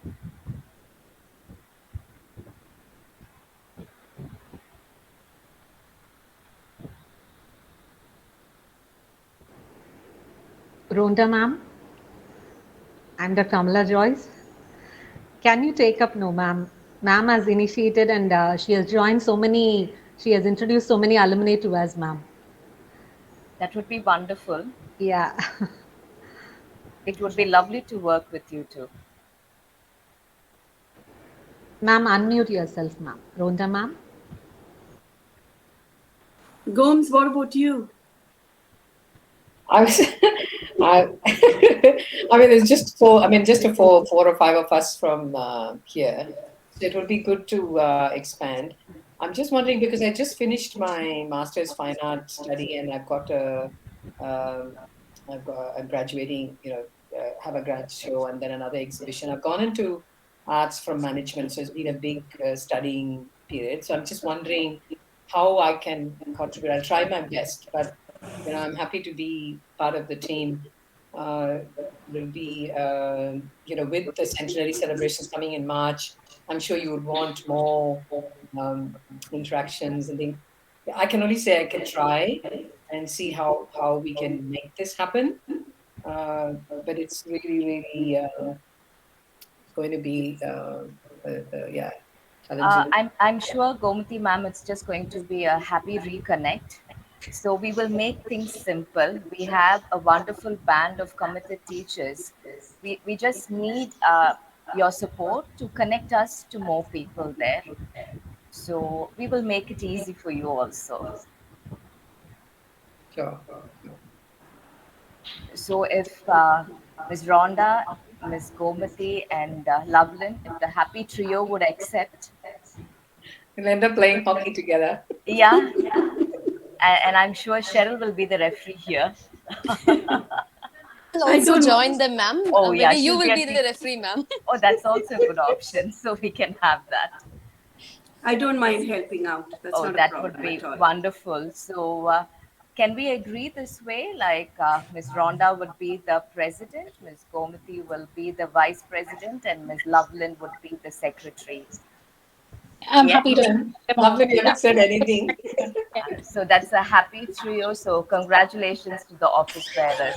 Rhonda ma'am and Dr. Kamala Joyce, can you take up? No, ma'am. Ma'am has initiated and she has joined so many, she has introduced so many alumni to us, ma'am. That would be wonderful. Yeah. It would be lovely to work with you too. Ma'am, unmute yourself, ma'am. Rhonda ma'am. Gomes, what about you? I was, I, I mean, it's just four. I mean, just a four or five of us from here. So it would be good to expand. I'm just wondering because I just finished my master's fine art study and I've got um I'm graduating. Have a grad show and then another exhibition. I've gone into arts from management, so it's been a big studying period. So I'm just wondering how I can contribute. I'll try my best, but I'm happy to be part of the team. Will be with the centenary celebrations coming in March. I'm sure you would want more interactions and things. I can only say I can try and see how we can make this happen. Uh, but it's really, really going to be, yeah, challenging. I'm sure Gomati ma'am, it's just going to be a happy reconnect. So we will make things simple. We have a wonderful band of committed teachers. We just need your support to connect us to more people there. So we will make it easy for you also. Sure. So if Ms. Rhonda, Ms. Gomati, and Lovelin, if the happy trio would accept, We'll end up playing hockey together. yeah, and I'm sure Cheryl will be the referee here. I'll I also don't. join them, ma'am. Oh yeah, Maybe you she'll will be be at the the. referee, ma'am. Oh, that's also a good option. So we can have that. I don't mind helping out. That's Oh, not a that would problem be at all. wonderful. So can we agree this way? Like Ms. Rhonda would be the president, Ms. Gomati will be the vice president, and Ms. Lovelin would be the secretary. I'm Yes. happy to have them on. Lovely, you haven't said anything. Yeah. So that's a happy trio. So congratulations to the office bearers.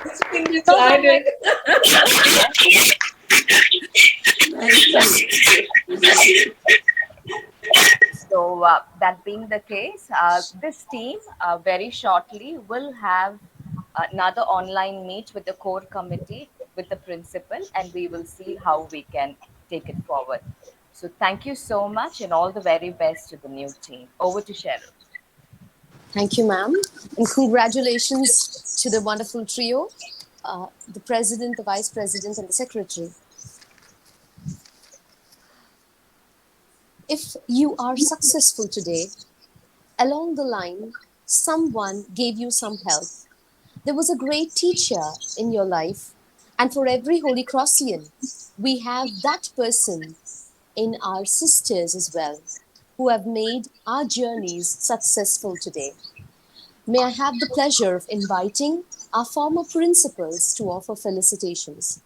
It's been Those are my decided. Thank you. So that being the case, this team very shortly will have another online meet with the core committee with the principal, and we will see how we can take it forward. So thank you so much, and all the very best to the new team. Over to Cheryl. Thank you, ma'am. And congratulations to the wonderful trio, the president, the vice president, and the secretary. If you are successful today, along the line, someone gave you some help. There was a great teacher in your life, and for every Holy Crossian, we have that person in our sisters as well, who have made our journeys successful today. May I have the pleasure of inviting our former principals to offer felicitations.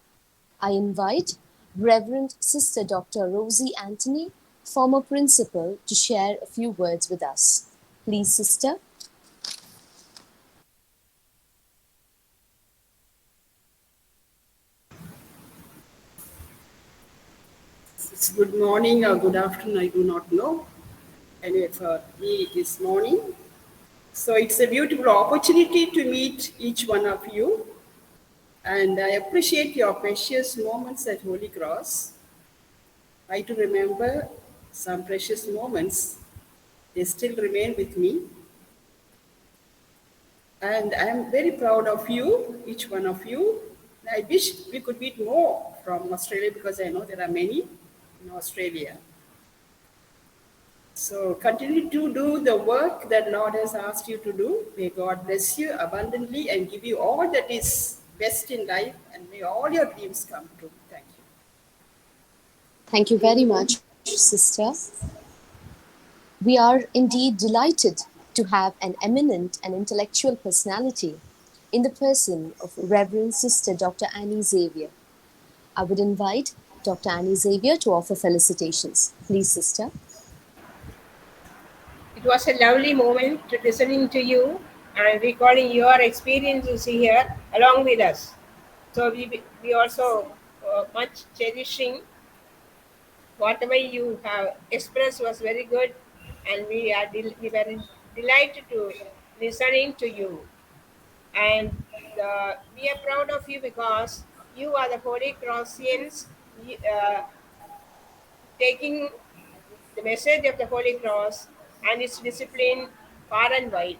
I invite Reverend Sister Dr. Rosie Anthony, former principal, to share a few words with us. Please, Sister. It's good morning or good afternoon, I do not know. Anyway, for me, it is morning. So it's a beautiful opportunity to meet each one of you. And I appreciate your precious moments at Holy Cross. I do remember some precious moments. They still remain with me. And I'm very proud of you, each one of you. I wish we could meet more from Australia because I know there are many in Australia. So continue to do the work that Lord has asked you to do. May God bless you abundantly and give you all that is best in life, and may all your dreams come true. Thank you. Thank you very much, Sister. We are indeed delighted to have an eminent and intellectual personality in the person of Reverend Sister Dr. Annie Xavier. I would invite Dr. Annie Xavier to offer felicitations. Please, Sister. It was a lovely moment to listening to you and recalling your experiences here along with us. So we also much cherishing whatever you have expressed was very good, and we were delighted to listening to you. And we are proud of you because you are the Holy Crossians, taking the message of the Holy Cross and its discipline far and wide.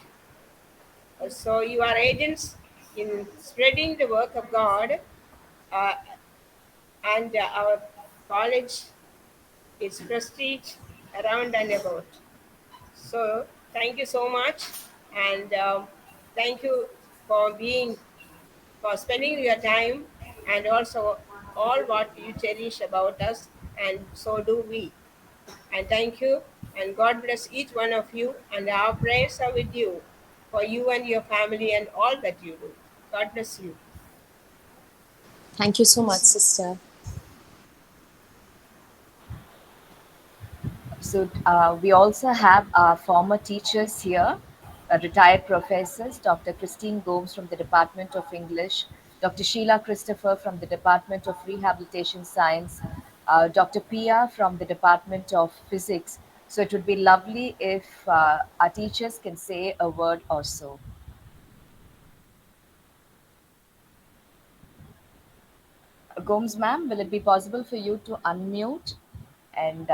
So you are agents in spreading the work of God, uh, and our college is prestige around and about. So thank you so much, and thank you for being for spending your time, and also all what you cherish about us, and so do we. And thank you, and God bless each one of you, and our prayers are with you for you and your family and all that you do. God bless you. Thank you so much, Sister. So we also have our former teachers here, retired professors, Dr. Christine Gomes from the Department of English, Dr. Sheila Christopher from the Department of Rehabilitation Science, Dr. Pia from the Department of Physics. So it would be lovely if our teachers can say a word or so. Gomes ma'am, will it be possible for you to unmute? And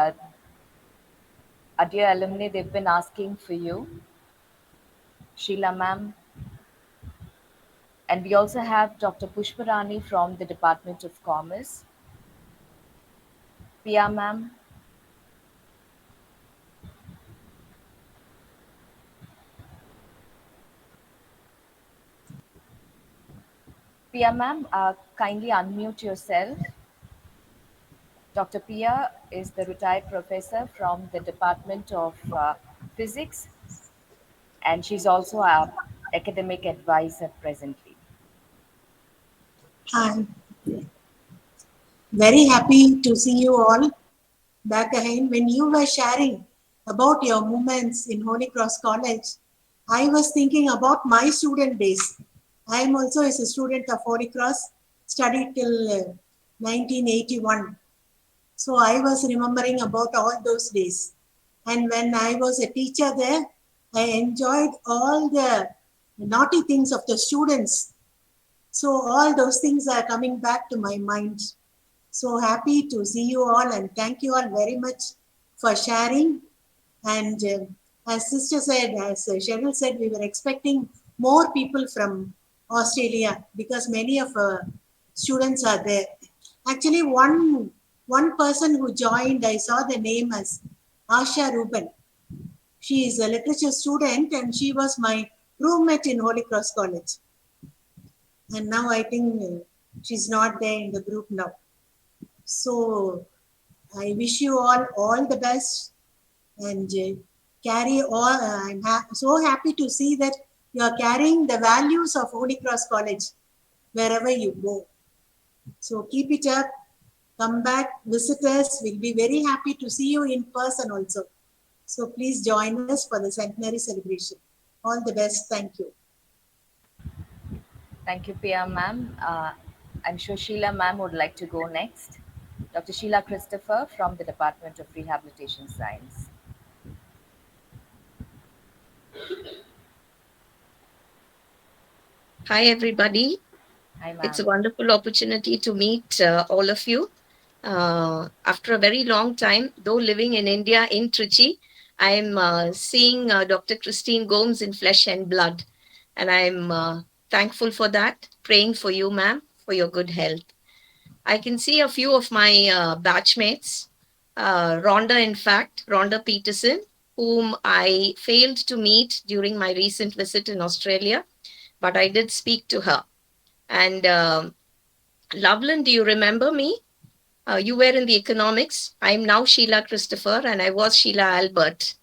dear alumni, they've been asking for you. Sheila ma'am. And we also have Dr. Pushparani from the Department of Commerce. Pia ma'am. Pia ma'am, kindly unmute yourself. Dr. Pia is the retired professor from the Department of Physics, and she's also our academic advisor presently. I'm very happy to see you all back again. When you were sharing about your moments in Holy Cross College, I was thinking about my student days. I am also as a student of Holy Cross, studied till 1981. So I was remembering about all those days. And when I was a teacher there, I enjoyed all the naughty things of the students. So all those things are coming back to my mind. So happy to see you all and thank you all very much for sharing. And as Sister said, as Cheryl said, we were expecting more people from Australia because many of our students are there. Actually, one person who joined, I saw the name as Asha Ruben. She is a literature student and she was my roommate in Holy Cross College. And now I think she's not there in the group now. So I wish you all the best and carry all. I'm so happy to see that you are carrying the values of Holy Cross College wherever you go. So keep it up. Come back, visit us. We'll be very happy to see you in person also. So please join us for the centenary celebration. All the best. Thank you. Thank you, Pia ma'am. I'm sure Sheila ma'am would like to go next. Dr. Sheila Christopher from the Department of Rehabilitation Science. Hi, everybody. Hi, ma'am. It's a wonderful opportunity to meet all of you. After a very long time, though living in India in Trichy, I'm seeing Dr. Christine Gomes in flesh and blood. And I'm thankful for that, praying for you, ma'am, for your good health. I can see a few of my batchmates, Rhonda, in fact, Rhonda Peterson, whom I failed to meet during my recent visit in Australia, but I did speak to her. And Loveland, do you remember me? You were in the economics. I'm now Sheila Christopher, and I was Sheila Albert.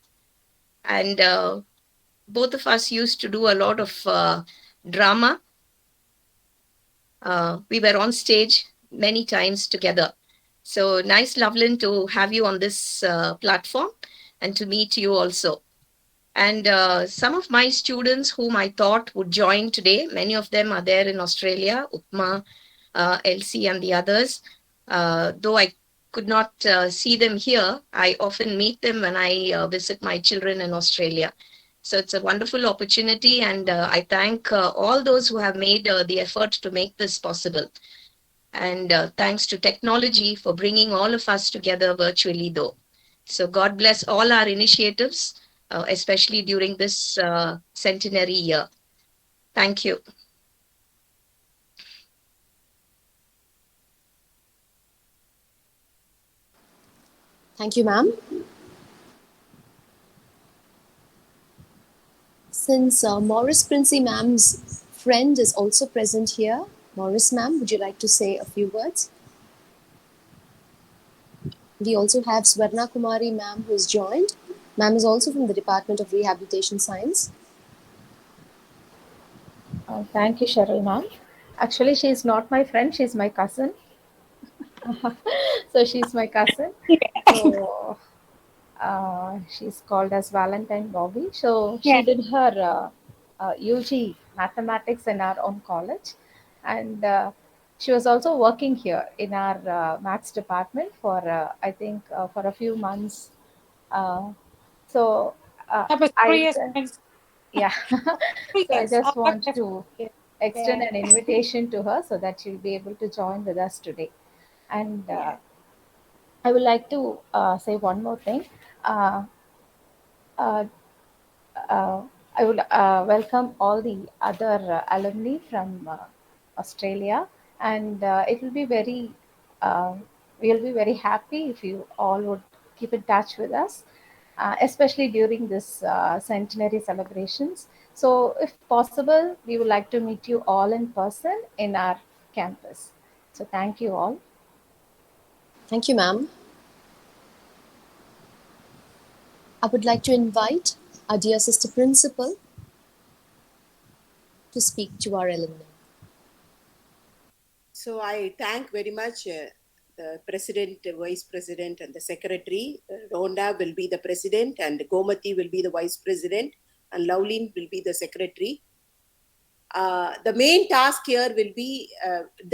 And both of us used to do a lot of drama. We were on stage many times together. So nice, Loveland, to have you on this platform and to meet you also. And some of my students whom I thought would join today, many of them are there in Australia, Upma, Elsie, and the others. Though I could not see them here, I often meet them when I visit my children in Australia. So it's a wonderful opportunity, and I thank all those who have made the effort to make this possible. And thanks to technology for bringing all of us together virtually, though. So God bless all our initiatives, especially during this centenary year. Thank you. Thank you, ma'am. Since Morris Princey ma'am's friend is also present here, Morris ma'am, would you like to say a few words? We also have Swarna Kumari ma'am who has joined. Ma'am is also from the Department of Rehabilitation Science. Thank you, Cheryl ma'am. Actually, she is not my friend, she's my cousin. So she's my cousin. So She's called as Valentine Bobby. So she Yes. did her UG mathematics in our own college, and she was also working here in our maths department for I think for a few months. Uh, so That was I 3 years. yeah, 3 so I years. I just worked want there for to 3 years. extend Yeah. an invitation to her so that she'll be able to join with us today. And Yeah. I would like to say one more thing. Uh, uh, uh, I would welcome all the other alumni from Australia, and it will be very, uh, we'll be very happy if you all would keep in touch with us, especially during this centenary celebrations. So, if possible, we would like to meet you all in person in our campus. So, thank you all. Thank you, ma'am. I would like to invite our dear sister principal to speak to our alumni. So I thank very much the president, vice president, and the secretary. Rhonda will be the president, and Gomati will be the vice president, and Laulin will be the secretary. The main task here will be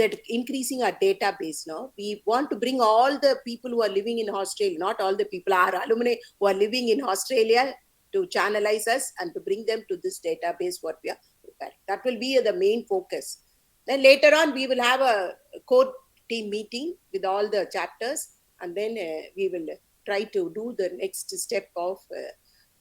that increasing our database. No, we want to bring all the people who are living in Australia, not all the people, our alumni who are living in Australia, to channelize us and to bring them to this database. What we are preparing, that will be the main focus. Then later on, we will have a core team meeting with all the chapters, and then we will try to do the next step of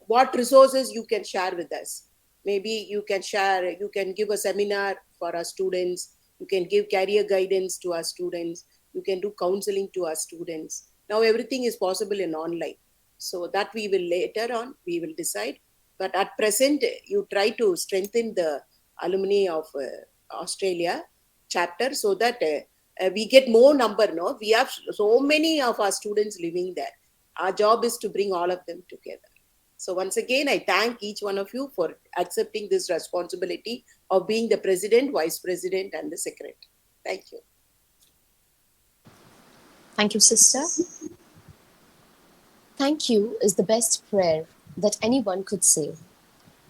what resources you can share with us. Maybe you can share, you can give a seminar for our students, you can give career guidance to our students, you can do counseling to our students. Now everything is possible in online. So that we will later on, we will decide. But at present, you try to strengthen the alumni of Australia chapter so that we get more number. No, we have so many of our students living there. Our job is to bring all of them together. So once again, I thank each one of you for accepting this responsibility of being the president, vice president, and the secretary. Thank you. Thank you, sister. Thank you is the best prayer that anyone could say.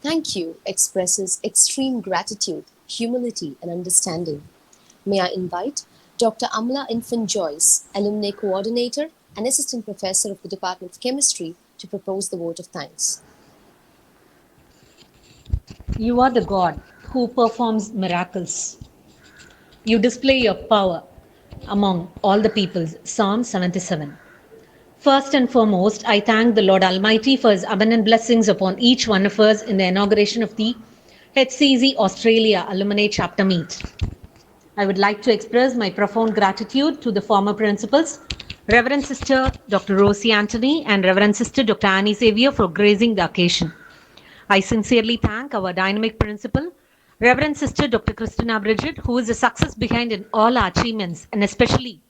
Thank you expresses extreme gratitude, humility, and understanding. May I invite Dr. Amla Infant Joyce, Alumni Coordinator and Assistant Professor of the Department of Chemistry, to propose the vote of thanks. You are the God who performs miracles. You display your power among all the peoples. Psalm 77. First and foremost, I thank the Lord Almighty for His abundant blessings upon each one of us in the inauguration of the HCZ Australia Alumni Chapter Meet. I would like to express my profound gratitude to the former principals, Reverend Sister Dr. Rosie Anthony and Reverend Sister Dr. Annie Xavier, for gracing the occasion. I sincerely thank our dynamic principal, Reverend Sister Dr. Christina Bridget, who is the success behind in all our achievements, and especially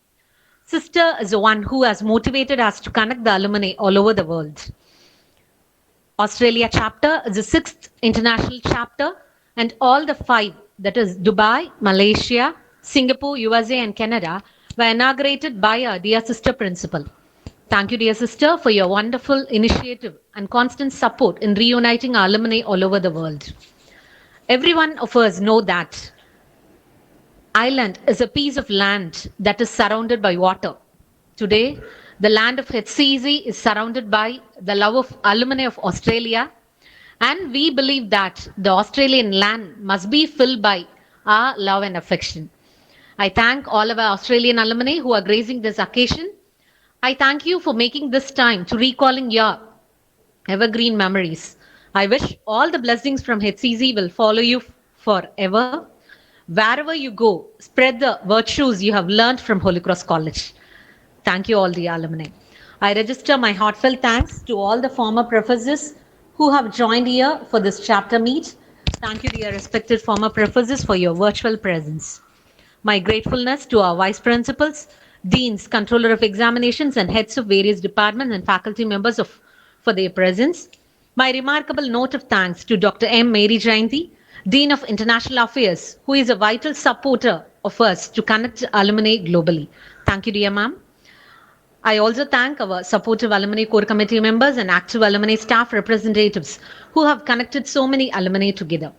Sister is the one who has motivated us to connect the alumni all over the world. Australia chapter is the 6th international chapter, and all the 5, that is Dubai, Malaysia, Singapore, USA, and Canada, were inaugurated by our dear sister principal. Thank you, dear sister, for your wonderful initiative and constant support in reuniting our alumni all over the world. Every one of us know that island is a piece of land that is surrounded by water. Today, the land of HCZ is surrounded by the love of alumni of Australia, and we believe that the Australian land must be filled by our love and affection. I thank all of our Australian alumni who are gracing this occasion. I thank you for making this time to recalling your evergreen memories. I wish all the blessings from HCZ will follow you forever. Wherever you go, spread the virtues you have learned from Holy Cross College. Thank you, all the alumni. I register my heartfelt thanks to all the former professors who have joined here for this chapter meet. Thank you, dear respected former professors, for your virtual presence. My gratefulness to our vice principals, deans, controller of examinations, and heads of various departments and faculty members for their presence. My remarkable note of thanks to Dr. M. Mary Jayanti, Dean of International Affairs, who is a vital supporter of us to connect alumni globally. Thank you, dear ma'am. I also thank our supportive alumni core committee members and active alumni staff representatives who have connected so many alumni together.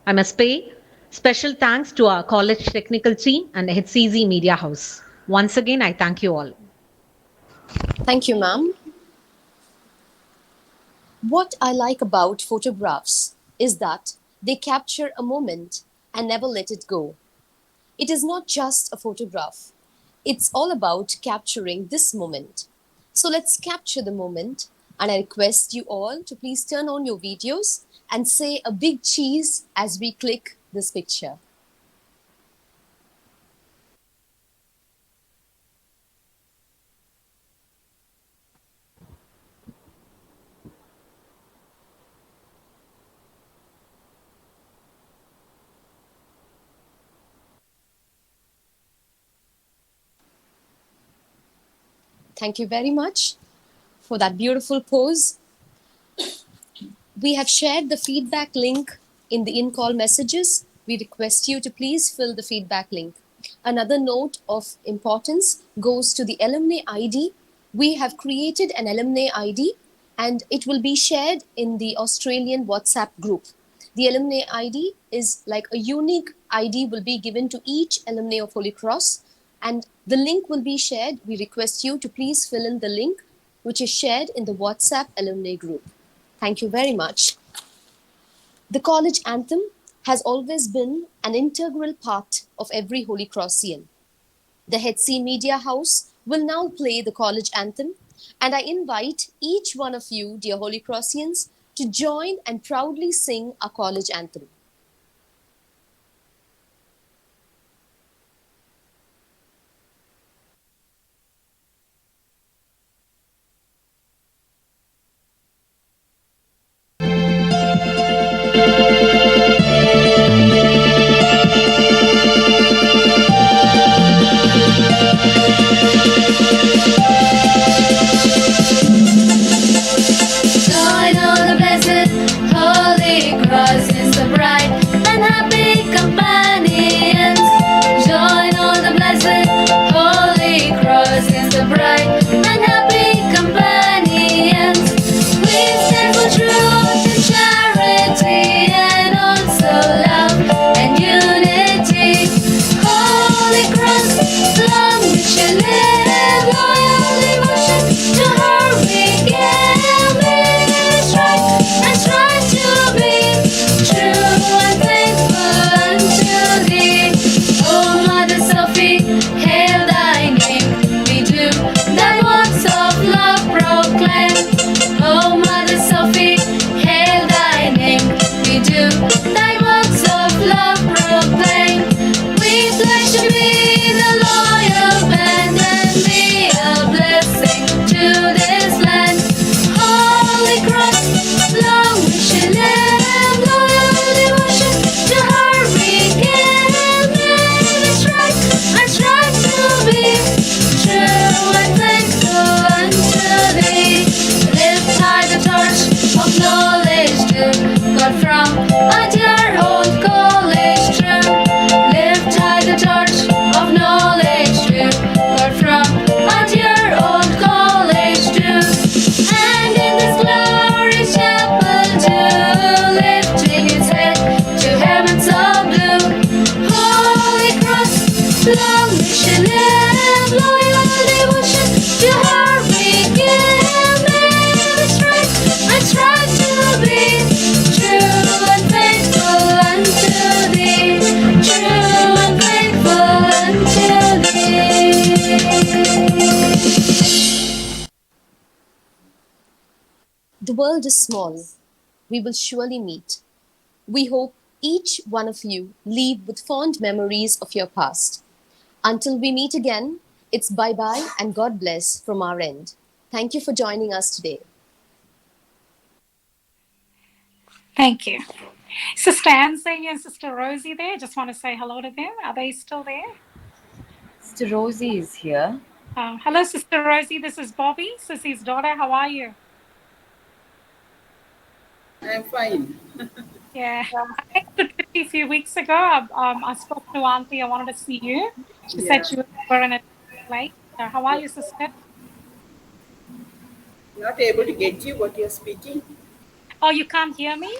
I must pay special thanks to our college technical team and HCZ Media House. Once again, I thank you all. Thank you, ma'am. What I like about photographs is that they capture a moment and never let it go. It is not just a photograph, it's all about capturing this moment. So let's capture the moment, and I request you all to please turn on your videos and say a big cheese as we click this picture. Thank you very much for that beautiful pose. We have shared the feedback link in the in-call messages. We request you to please fill the feedback link. Another note of importance goes to the alumni ID. We have created an alumni ID and it will be shared in the Australian WhatsApp group. The alumni ID is like a unique ID will be given to each alumni of Holy Cross, and the link will be shared. We request you to please fill in the link which is shared in the WhatsApp alumni group. Thank you very much. The college anthem has always been an integral part of every Holy Crossian. The HC Media House will now play the college anthem, and I invite each one of you, dear Holy Crossians, to join and proudly sing our college anthem. Join all the blessed Holy Cross is the bright and happy companions. Join all the blessed Holy Cross is the bright and happy companions. We stand for truth and charity and also love and unity. Holy Cross, long we shall live, loyal devotion to her we give. And strive to be true and faithful unto thee. O Mother Sophie, hail thy name. We do thy works of love proclaim. O Mother Sophie, hail thy name. We do thy works of love proclaim. We pledge to be the loyal band and be a blessing to this land. Holy Cross, long we shall live, loyal devotion to her we give. May we strive and strive to be true and faithful unto thee. Lift high the torch of knowledge to God from a dear old college true. Lift high the torch of knowledge to God from a dear old college true. And in this glorious chapel too, lifting its head to heavens of blue. Holy Cross, long we shall live, loyal devotion to her we give. May we strive and strive to be true and faithful unto thee. True and faithful unto thee. The world is small. We will surely meet. We hope each one of you leave with fond memories of your past. Until we meet again, it's bye bye and God bless from our end. Thank you for joining us today. Thank you. Sister Anthony and Sister Rosie there. Just want to say hello to them. Are they still there? Sister Rosie is here. Hello, Sister Rosie. This is Bobby, Sissy's daughter. How are you? I'm fine. Yeah. I came to Trichy a few weeks ago. I spoke to Auntie. I wanted to see you. She said Yeah. you were in a place. How are you, sister? Not able to get you what you're speaking. Oh, you can't hear me?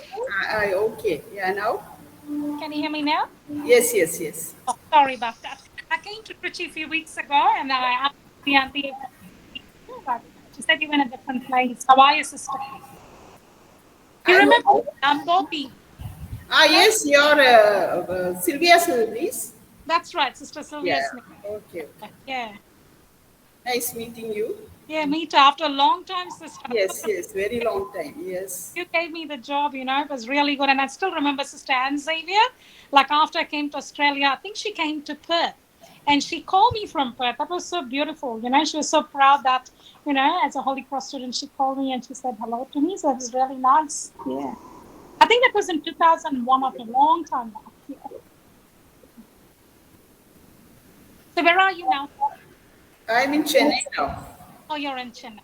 Okay. Yeah, now? Can you hear me now? Yes, yes, yes. Oh, sorry about that. I came to Trichy a few weeks ago and I asked the auntie if I could speak to you, but she said you were in a different place. How are you, sister? You I'm remember okay. Bobby? Yes, Yes, you're Sylvia's niece. that's right, Sister Yeah. Sylvia's name. Okay, okay. Yeah. Nice meeting you. Yeah, me too. After a long time, sister. Yes, yes, very long time. Yes. You gave me the job, it was really good. And I still remember Sister Anne Xavier. Like after I came to Australia, I think she came to Perth and she called me from Perth. That was so beautiful. She was so proud that, as a Holy Cross student, she called me and she said hello to me. So it was really nice. Yeah. I think that was in 2001, after a long time back. Yeah. So where are you now? I'm in Chennai now. Oh, you're in Chennai.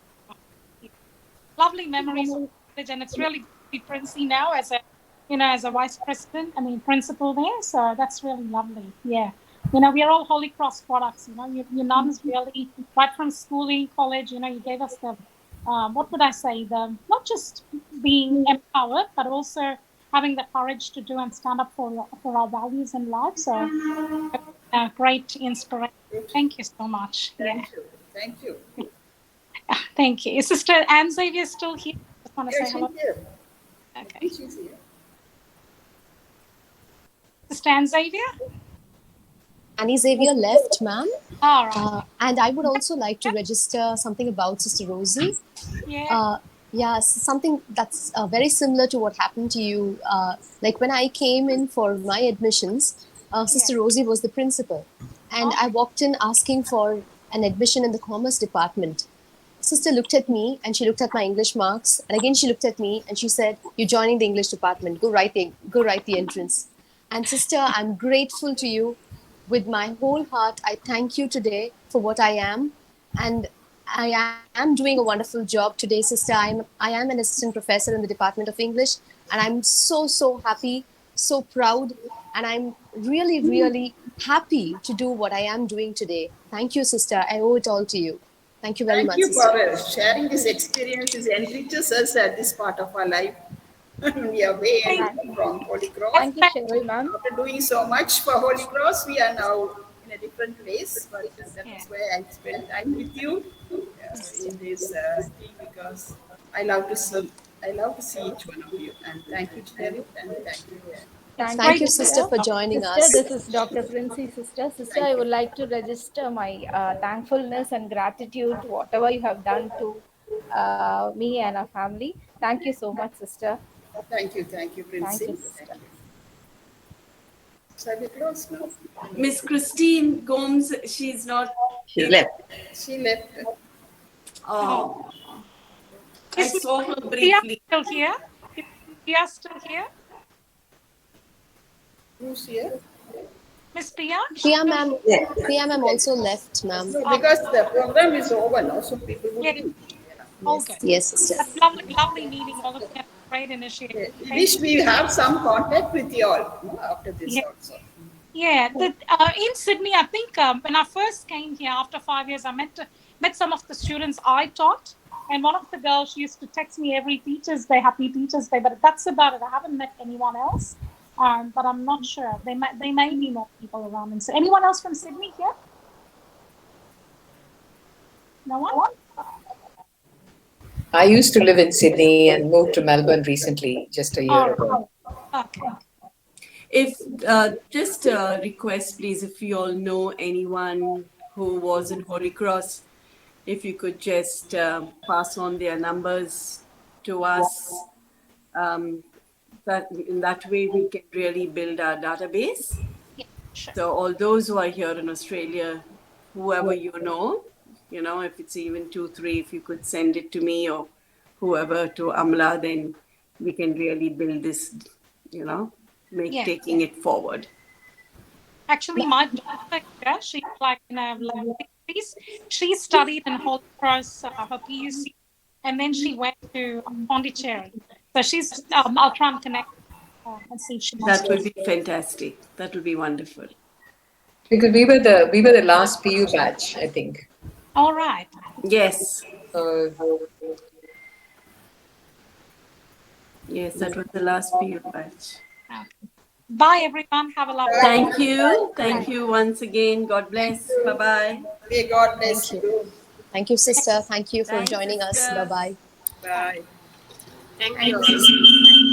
Lovely memories of college, and it's really good to be Princey now as a vice president. I mean, principal there. So that's really lovely. Yeah. We are all Holy Cross products. Your nuns really, right from schooling, college. You gave us the, what would I say, the not just being empowered, but also having the courage to do and stand up for our values in life. So, great inspiration. Thank you so much. Yeah. Thank you. Thank you. Thank you. Is Sister Anne Xavier still here? Just want to Yeah, say she's hello. here. Okay. She's here. Sister Anne Xavier? Annie Xavier left, ma'am. All right. And I would also like to register something about Sister Rosie. Yeah. Yeah, something that's very similar to what happened to you. Like when I came in for my admissions, Sister Rosie was the principal. And I walked in asking for an admission in the commerce department. Sister looked at me and she looked at my English marks. And again, she looked at me and she said, "You're joining the English department. Go write the entrance." And sister, I'm grateful to you with my whole heart. I thank you today for what I am. And I am doing a wonderful job today, sister. I am an assistant professor in the Department of English, and I'm so happy, so proud, and I'm really happy to do what I am doing today. Thank you, sister. I owe it all to you. Thank you very Thank much, you for sister. sharing this experience. It enriches us at this part of our life. We are way and from Holy Cross. Thank you, Cheryl, ma'am. After doing so much for Holy Cross, we are now in a different place. But that's why I spend time with you in this thing because I love to see. I love to see each one of you. And thank you, Cheryl, and thank you. Thank you, sister, for joining Sister, us. this is Dr. Princey, sister. Sister, Thank I you. would like to register my thankfulness and gratitude to whatever you have done to me and our family. Thank you so much, sister. Thank you, Thank you, Princey. Thank sister. you. Shall we close now? Miss Christine Gomes, she's not She's able. left. She left. Oh, I Is saw her Priya briefly. still here? Is Priya still here? Who's here? Miss Priya? Priya ma'am also left, ma'am. No, because the program is over now, so people would Yeah. leave. All good. Yes, sister. That's lovely meeting all of you. Great initiative. We wish we have some contact with you all after this Yeah. also. Yeah, in Sydney, I think when I first came here after 5 years, I met some of the students I taught, and one of the girls she used to text me every Teachers Day, Happy Teachers Day. But that's about it. I haven't met anyone else, but I'm not sure. They may be more people around. And so, anyone else from Sydney here? No one. I used to live in Sydney and moved to Melbourne recently, just a year All ago. right. Okay. If just a request, please, if you all know anyone who was in Holy Cross, if you could just pass on their numbers to us. That in that way we can really build our database. Yeah, sure. So all those who are here in Australia, whoever if it's even 2-3, if you could send it to me or whoever to Amla, then we can really build this, Yeah. taking it forward. Actually, my daughter, she's like in her late 60s. She studied in Holy Cross, her PUC, and then she went to Pondicherry. So I'll try and connect and see if she wants That to. would be fantastic. That would be wonderful. Because we were the last PU batch, I think. All right. Yes. Yes, that was the last period batch. Bye, everyone. Have a lovely day. Thank you. Thank you once again. God bless. Bye-bye. May God bless Thank you. you. Thank you, sister. Thank you for Thanks, joining us. sister. Bye bye. Bye. Thank Thank you. you.